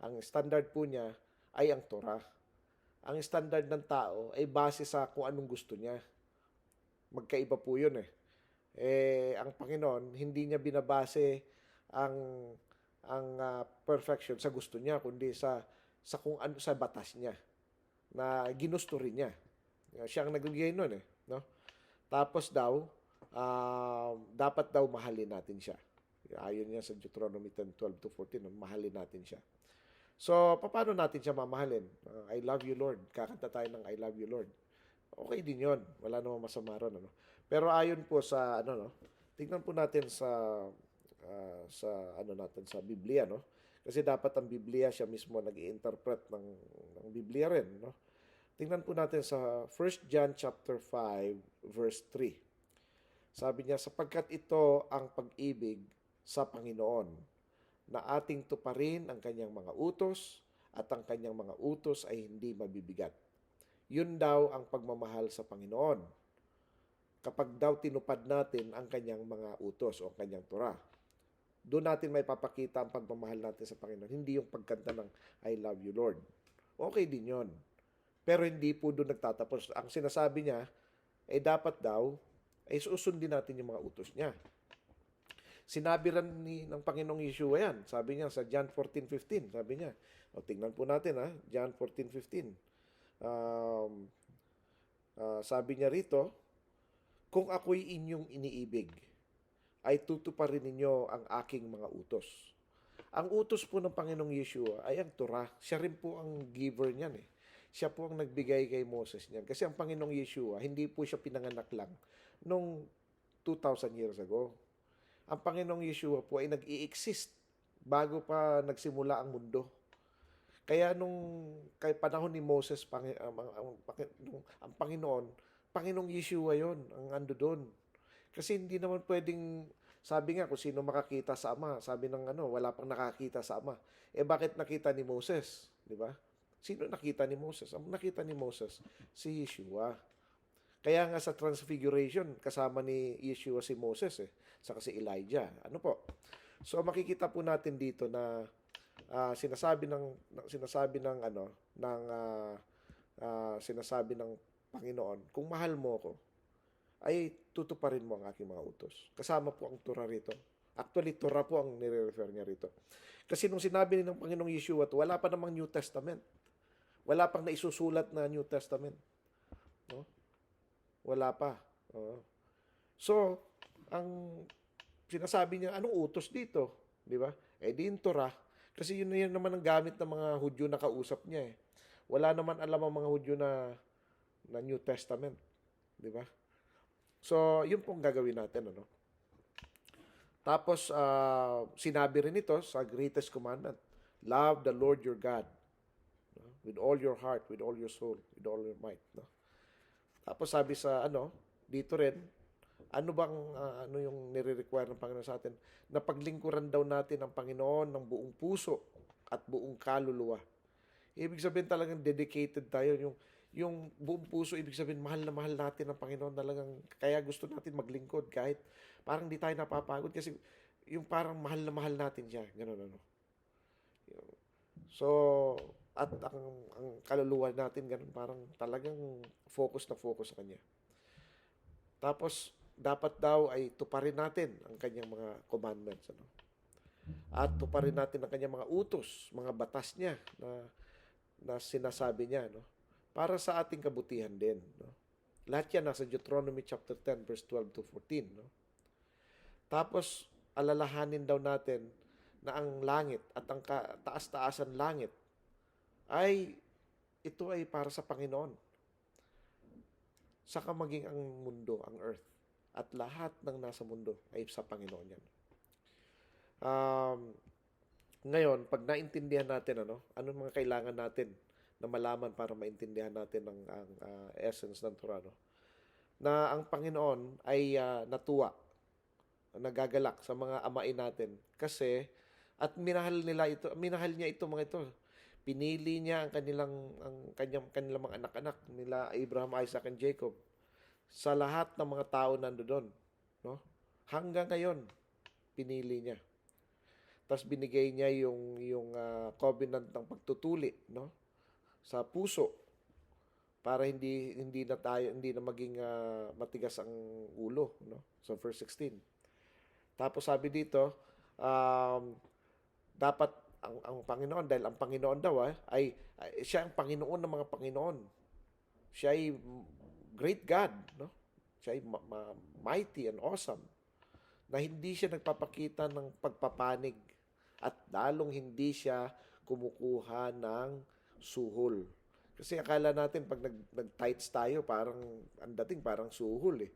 Ang standard po niya ay ang Torah. Ang standard ng tao ay base sa kung anong gusto niya. Magkaiba po yun ang Panginoon hindi niya binabase ang perfection sa gusto niya kundi sa kung ano sa batas niya na ginusto rin niya. Siya ang nagbigay noon no? Tapos daw dapat daw mahalin natin siya. Ayon niya sa Deuteronomy 10:12 to 14, mahalin natin siya. So, paano natin siya mamahalin? I love you, Lord. Kakanta tayo ng I love you, Lord. Okay din 'yon. Wala namang masama ron, ano. Pero ayon po sa tingnan po natin sa ano natin sa Biblia, no? Kasi dapat ang Biblia siya mismo nag-i-interpret ng Biblia rin, no? Tingnan po natin sa 1 John chapter 5 verse 3. Sabi niya, sapagkat ito ang pag-ibig sa Panginoon, na ating tuparin ang kanyang mga utos at ang kanyang mga utos ay hindi mabibigat. Yun daw ang pagmamahal sa Panginoon. Kapag daw tinupad natin ang kanyang mga utos o ang kanyang Torah, doon natin may papakita ang pagmamahal natin sa Panginoon. Hindi yung pagkanta ng I love you, Lord. Okay din yon. Pero hindi po doon nagtatapos. Ang sinasabi niya, dapat daw, susundin natin yung mga utos niya. Sinabi rin ng Panginoong Yeshua yan. Sabi niya sa John 14:15. Sabi niya, tingnan po natin John 14:15. Sabi niya rito, kung ako'y inyong iniibig, ay tutuparin ninyo ang aking mga utos. Ang utos po ng Panginoong Yeshua ay ang Torah. Siya rin po ang giver niyan Siya po ang nagbigay kay Moses niyan. Kasi ang Panginoong Yeshua, hindi po siya pinanganak lang nung 2,000 years ago. Ang Panginoong Yeshua po ay nag-i-exist bago pa nagsimula ang mundo. Kaya kay panahon ni Moses, ang Panginoong Yeshua yon ang ando doon. Kasi hindi naman pwedeng, sabi nga kung sino makakita sa Ama, sabi ng wala pang nakakita sa Ama. Bakit nakita ni Moses? Di ba? Sino nakita ni Moses? Ang nakita ni Moses, si Yeshua. Kaya nga sa Transfiguration, kasama ni Yeshua si Moses saka si Elijah. Ano po? So makikita po natin dito na sinasabi ng Panginoon, kung mahal mo ako, ay tutuparin mo ang aking mga utos. Kasama po ang Torah rito. Actually, Torah po ang nire-refer niya rito. Kasi nung sinabi ng Panginoong Yeshua to, wala pa namang New Testament. Wala pang naisusulat na New Testament. No? Wala pa. Oo. So, ang sinasabi niya, anong utos dito? Di ba? Eh, di yung Torah. Kasi yun naman ang gamit ng mga Hudyo na kausap niya eh. Wala naman alam ang mga Hudyo na New Testament. Di ba? So, yun pong gagawin natin. Ano? Tapos, sinabi rin ito sa greatest commandment. Love the Lord your God. No? With all your heart, with all your soul, with all your might. No? Tapos sabi sa dito rin, ano bang ano yung nire-require ng Panginoon sa atin? Na paglingkuran daw natin ang Panginoon ng buong puso at buong kaluluwa. Ibig sabihin talagang dedicated tayo. Yung buong puso, ibig sabihin mahal na mahal natin ang Panginoon. Talagang, kaya gusto natin maglingkod kahit parang di tayo napapagod. Kasi yung parang mahal na mahal natin siya. Ganun. So, at ang kaluluwa natin, ganun, parang talagang focus na focus sa Kanya. Tapos, dapat daw ay tuparin natin ang Kanyang mga commandments. Ano? At tuparin natin ang Kanyang mga utos, mga batas niya na sinasabi niya. No? Para sa ating kabutihan din. No? Lahat yan nasa Deuteronomy chapter 10, verse 12 to 14. No? Tapos, alalahanin daw natin na ang langit at ang taas-taasan langit ay ito ay para sa Panginoon. Saka maging ang mundo, ang earth, at lahat ng nasa mundo ay sa Panginoon yan. Ngayon, pag naintindihan natin, anong mga kailangan natin na malaman para maintindihan natin ang essence ng Torah, na ang Panginoon ay natuwa, nagagalak sa mga amain natin kasi at minahal niya ito mga ito. Pinili niya ang kanilang mga anak-anak nila Abraham, Isaac, and Jacob sa lahat ng mga tao nandoon, no? Hanggang ngayon pinili niya. Tapos binigay niya yung covenant ng pagtutuli, no? Sa puso para hindi na maging matigas ang ulo, no? So verse 16. Tapos sabi dito, dapat ang Panginoon, dahil ang Panginoon daw ay siya ang Panginoon ng mga Panginoon. Siya ay great God, no? Siya ay mighty and awesome. Na hindi siya nagpapakita ng pagpapanig at lalong hindi siya kumukuha ng suhol. Kasi akala natin pag nag-tithes tayo, parang ang dating parang suhol eh.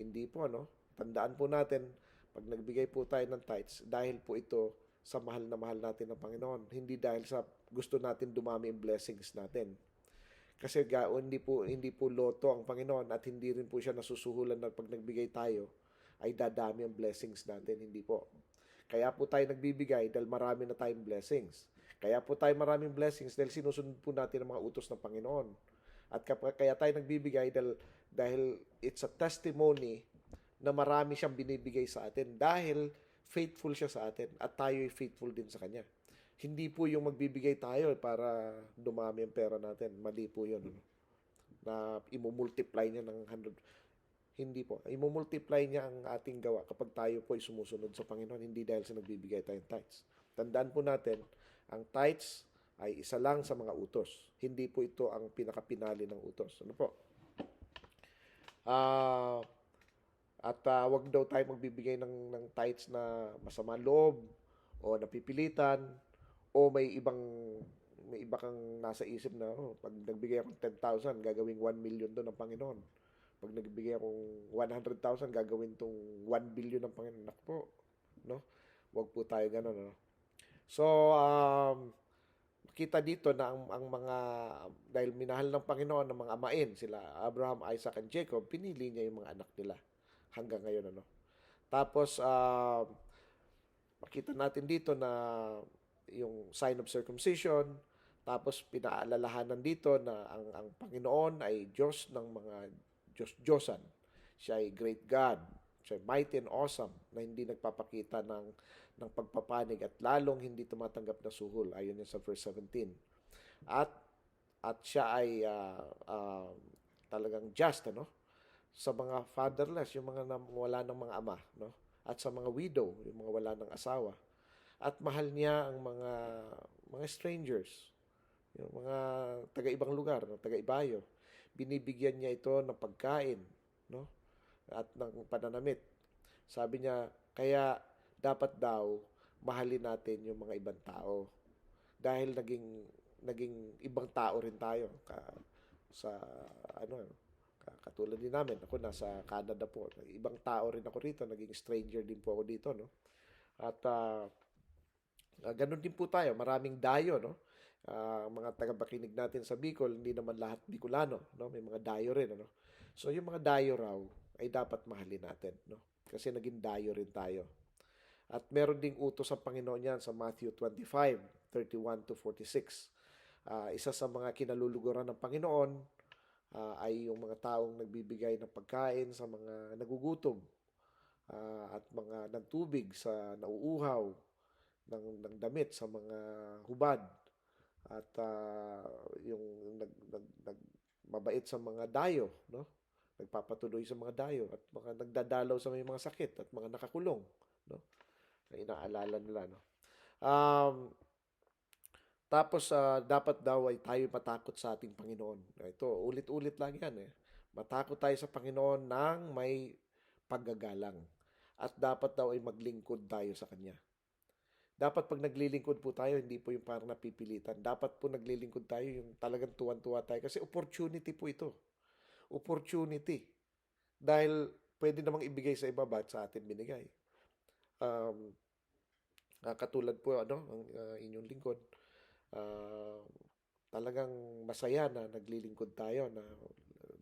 Hindi po, Tandaan po natin, pag nagbigay po tayo ng tithes, dahil po ito sa mahal na mahal natin ng Panginoon. Hindi dahil sa gusto natin dumami ang blessings natin. Kasi hindi po loto ang Panginoon at hindi rin po siya nasusuhulan na pag nagbigay tayo ay dadami ang blessings natin. Hindi po. Kaya po tayo nagbibigay dahil marami na tayong blessings. Kaya po tayo maraming blessings dahil sinusunod po natin ang mga utos ng Panginoon. At kaya tayo nagbibigay dahil it's a testimony na marami siyang binibigay sa atin dahil faithful siya sa atin at tayo ay faithful din sa Kanya. Hindi po yung magbibigay tayo para dumami ang pera natin. Mali po yun. Na imumultiply niya ng 100. Hindi po. Imumultiply niya ang ating gawa kapag tayo po ay sumusunod sa Panginoon, hindi dahil sa nagbibigay tayong tithes. Tandaan po natin, ang tithes ay isa lang sa mga utos. Hindi po ito ang pinakapinali ng utos. Ano po? At wag daw tayo magbibigay ng tithes na masama loob o napipilitan o may iba kang nasa isip na pag nagbigay akong 10,000 gagawing 1 million doon ng Panginoon. Pag nagbigay akong 100,000 gagawin tong 1 billion ng Panginoon. Naku po, no? Wag po tayo ganoon, no? So, kita dito na ang mga dahil minahal ng Panginoon ng mga amain sila Abraham, Isaac, and Jacob, pinili niya yung mga anak nila hanggang ngayon, Tapos makita natin dito na yung sign of circumcision, tapos pinaalalahanan dito na ang Panginoon ay Diyos ng mga Diyosan. Siya ay great God. Siya ay mighty and awesome na hindi nagpapakita ng pagpapanig at lalong hindi tumatanggap na suhol ayon yan sa verse 17. At siya ay talagang just, sa mga fatherless, yung mga wala ng mga ama, no? At sa mga widow, yung mga wala ng asawa. At mahal niya ang mga strangers, yung mga taga-ibang lugar, no? Taga-ibayo. Binibigyan niya ito ng pagkain, no? At ng pananamit. Sabi niya, kaya dapat daw mahalin natin yung mga ibang tao dahil naging ibang tao rin tayo sa ano katulad din namin. Ako nasa Canada po, ibang tao rin ako rito, naging stranger din po ako dito, no? At ganun din po tayo, maraming dayo, no? Mga tagapakinig natin sa Bicol, hindi naman lahat Bicolano, no? May mga dayo rin, ano? So yung mga dayo raw ay dapat mahalin natin, no? Kasi naging dayo rin tayo. At meron ding utos ang Panginoon yan sa Matthew 25:31 to 46. Isa sa mga kinaluluguran ng Panginoon ay yung mga taong nagbibigay ng pagkain sa mga nagugutom, at mga ng tubig sa nauuhaw, ng damit sa mga hubad, at yung mabait sa mga dayo, no? Nagpapatuloy sa mga dayo at mga nagdadalaw sa may mga sakit at mga nakakulong, no? Na inaalala nila, no? Um, Tapos dapat daw ay tayo matakot sa ating Panginoon. Ito, ulit-ulit lang yan eh. Matakot tayo sa Panginoon nang may paggagalang. At dapat daw ay maglingkod tayo sa Kanya. Dapat pag naglilingkod po tayo, hindi po yung parang napipilitan. Dapat po naglilingkod tayo yung talagang tuwan-tuwa tayo. Kasi opportunity po ito. Opportunity. Dahil pwede namang ibigay sa iba, ba't sa atin binigay? Um, Katulad po, ano, ang inyong lingkod. Uh, Talagang masaya na naglilingkod tayo na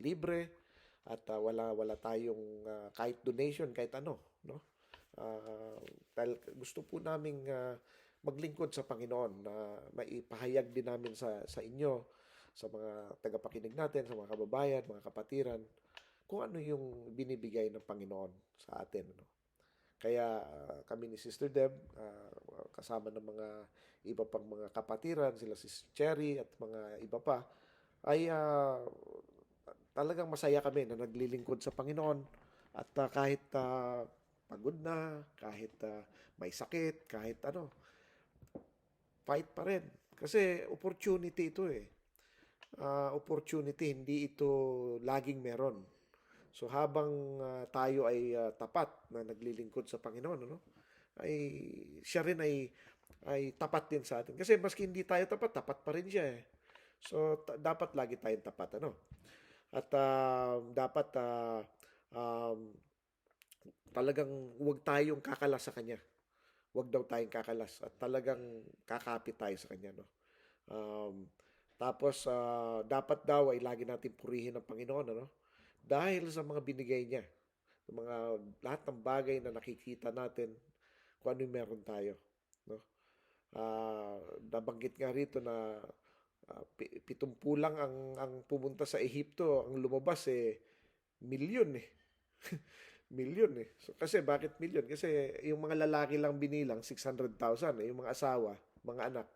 libre at wala tayong kahit donation, kahit ano, no? Dahil gusto po naming maglingkod sa Panginoon na maipahayag din namin sa inyo, sa mga tagapakinig natin, sa mga kababayan, mga kapatiran, kung ano yung binibigay ng Panginoon sa atin, no? Kaya kami ni Sister Deb, kasama ng mga iba pang mga kapatiran, sila si Cherry at mga iba pa, ay talagang masaya kami na naglilingkod sa Panginoon. At kahit pagod na, kahit may sakit, kahit ano, fight pa rin. Kasi opportunity ito eh. Opportunity, hindi ito laging meron. So habang tayo ay tapat na naglilingkod sa Panginoon, ano, ay siya rin ay tapat din sa atin. Kasi maski hindi tayo tapat, tapat pa rin siya eh. So dapat lagi tayong tapat, ano. At dapat um, talagang huwag tayong kakalas sa kanya. Huwag daw tayong kakalas at talagang kakapit tayo sa kanya, no. Um, Tapos dapat daw ay lagi natin purihin ang Panginoon, ano? Dahil sa mga binigay niya, sa mga lahat ng bagay na nakikita natin kung ano yung meron tayo, no? Nabanggit nga rito na 70 lang ang pumunta sa Ehipto, ang lumabas milyon eh. Milyon eh. So, kasi bakit milyon? Kasi yung mga lalaki lang binilang 600,000 yung mga asawa, mga anak.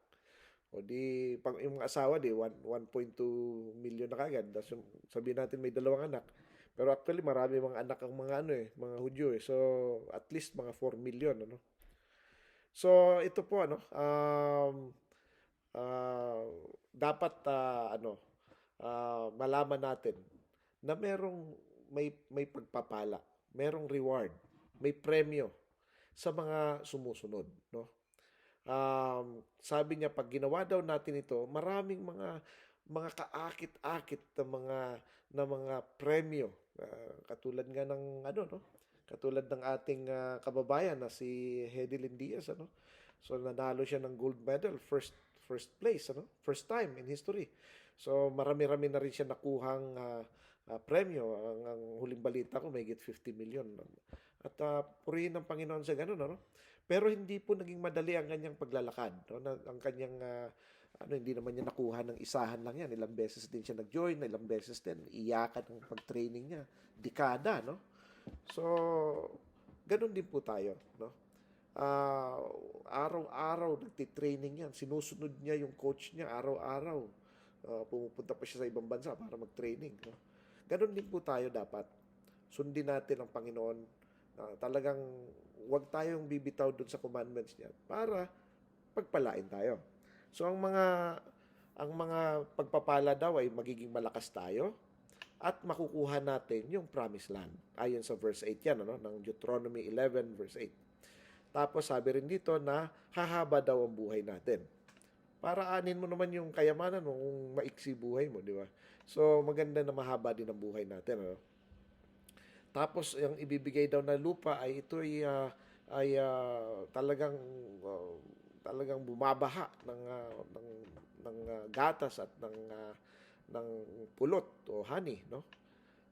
O di, pag yung mga asawa, 1.2 million na kagad. Tapos sabihin natin may dalawang anak. Pero actually, marami mga anak ang mga ano mga Hudyo eh. So, at least mga 4 million, ano. So, ito po, ano, uh, dapat, malaman natin na may pagpapala, merong reward, may premyo sa mga sumusunod, no? Sabi niya pag ginawa daw natin ito, maraming mga kaakit-akit na mga premyo, katulad nga ng ano, no? Katulad ng ating kababayan na si Hedilyn Diaz, ano? So nanalo siya ng gold medal, first place, ano? First time in history. So marami-rami na rin siya nakuhang premyo. Ang huling balita ko may 50 million. At purihin ng Panginoon sa ganun, ano? Pero hindi po naging madali ang kanyang paglalakad, no? Ang kanyang hindi naman niya nakuha ng isahan lang yan. Ilang beses din siya nag-join, ilang beses din iyakan ng pag-training niya. Dekada, no? So, ganun din po tayo, no? Araw-araw nagtitraining yan. Sinusunod niya yung coach niya araw-araw. Pumupunta pa siya sa ibang bansa para mag-training, no? Ganun din po tayo dapat. sundin natin ang Panginoon. Talagang huwag tayong bibitaw dun sa commandments niya para pagpalain tayo. So ang mga pagpapala daw ay magiging malakas tayo at makukuha natin yung promised land. Ayon sa verse 8 yan, ng Deuteronomy 11 verse 8. Tapos sabi rin dito na hahaba daw ang buhay natin. Para anin mo naman yung kayamanan mo kung maiksi buhay mo, di ba? So maganda na mahaba din ang buhay natin. Tapos yung ibibigay daw na lupa ay ito ay talagang talagang bumabaha ng gatas at ng pulot o honey, no?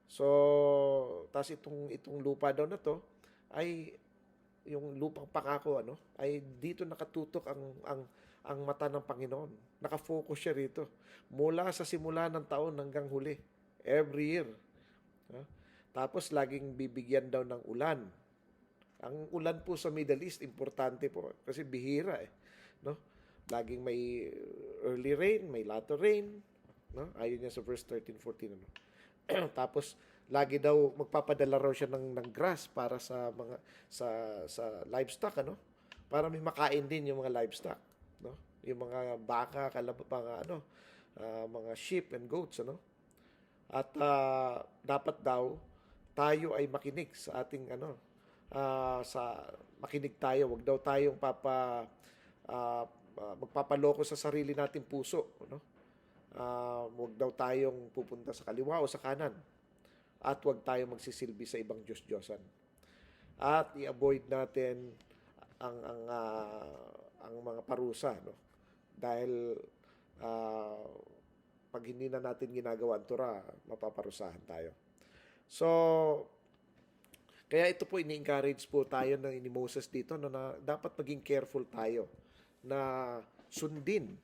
So, tas itong lupa daw na to ay yung lupang pangako ay dito nakatutok ang mata ng Panginoon. Nakafocus siya rito mula sa simula ng taon hanggang huli, every year. No? Tapos laging bibigyan daw ng ulan. Ang ulan po sa Middle East importante po kasi bihira no? Laging may early rain, may latter rain, no? Ayon niya sa verse 13, 14 Tapos lagi daw magpapadala raw siya ng grass para sa mga sa livestock para may makain din yung mga livestock, no? Yung mga baka, mga sheep and goats, At dapat daw tayo ay makinig sa ating makinig tayo, wag daw tayong magpapaloko sa sarili nating puso, wag daw tayong pupunta sa kaliwa o sa kanan. At wag tayong magsisilbi sa ibang Diyos-Diyosan. At i-avoid natin ang mga parusa, Dahil pag hindi na natin ginagawa ang Torah, mapaparusahan tayo. So, kaya ito po ini-encourage po tayo ni Moses dito na dapat maging careful tayo na sundin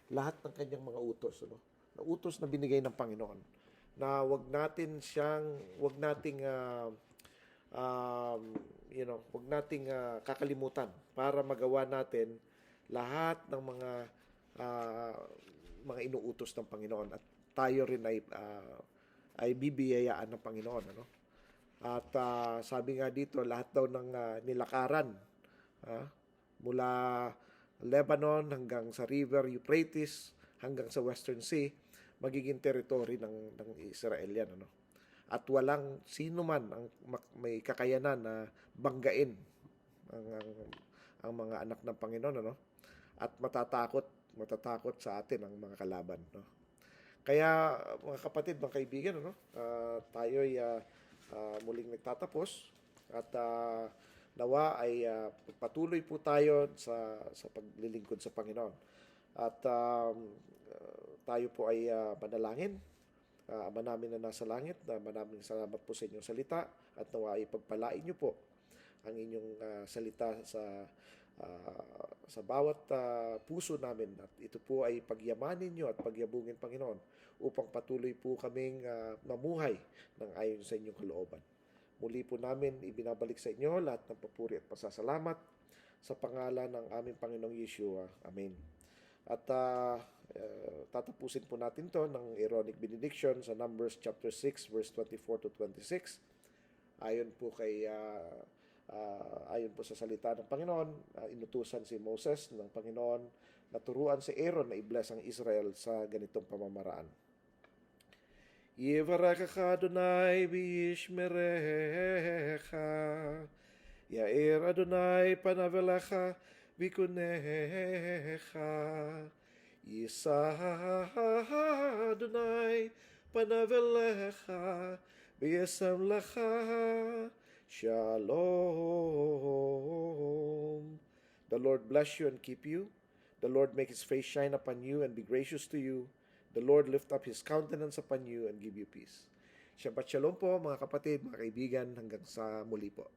lahat ng kanyang mga utos, na utos na binigay ng Panginoon. Na wag nating kakalimutan para magawa natin lahat ng mga inuutos ng Panginoon at tayo rin ay bibiyayaan ng Panginoon, At sabi nga dito, lahat daw ng nilakaran mula Lebanon hanggang sa River Euphrates hanggang sa Western Sea magiging territory ng Israel yan, At walang sino man ang may kakayanan na banggain ang mga anak ng Panginoon, At matatakot sa atin ang mga kalaban, Kaya mga kapatid, mga kaibigan, tayo'y muling nagtatapos at nawa ay patuloy po tayo sa paglilingkod sa Panginoon. At tayo po ay manalangin. Ama namin na nasa langit, maraming salamat po sa inyong salita at nawa ay pagpalain niyo po ang inyong salita sa bawat puso namin at ito po ay pagyamanin niyo at pagyabungin, Panginoon, upang patuloy po kaming mamuhay ng ayon sa inyong kalooban. Muli po namin ibinabalik sa inyo lahat ng papuri at pasasalamat sa pangalan ng aming Panginoong Yeshua. Amen. At tatapusin po natin to ng Aaronic benediction sa Numbers chapter 6 verse 24 to 26. Ayon po sa salita ng Panginoon, inutusan si Moses ng Panginoon na turuan si Aaron na i-bless ang Israel sa ganitong pamamaraan. Yivarakach Adonai b'yishmerecha, Yair Adonai panav elecha v'kunecha, Yisah Adonai panav elecha v'yasem lecha Shalom. The Lord bless you and keep you. The Lord make His face shine upon you and be gracious to you. The Lord lift up His countenance upon you and give you peace. Shabbat shalom po mga kapatid, mga kaibigan, hanggang sa muli po.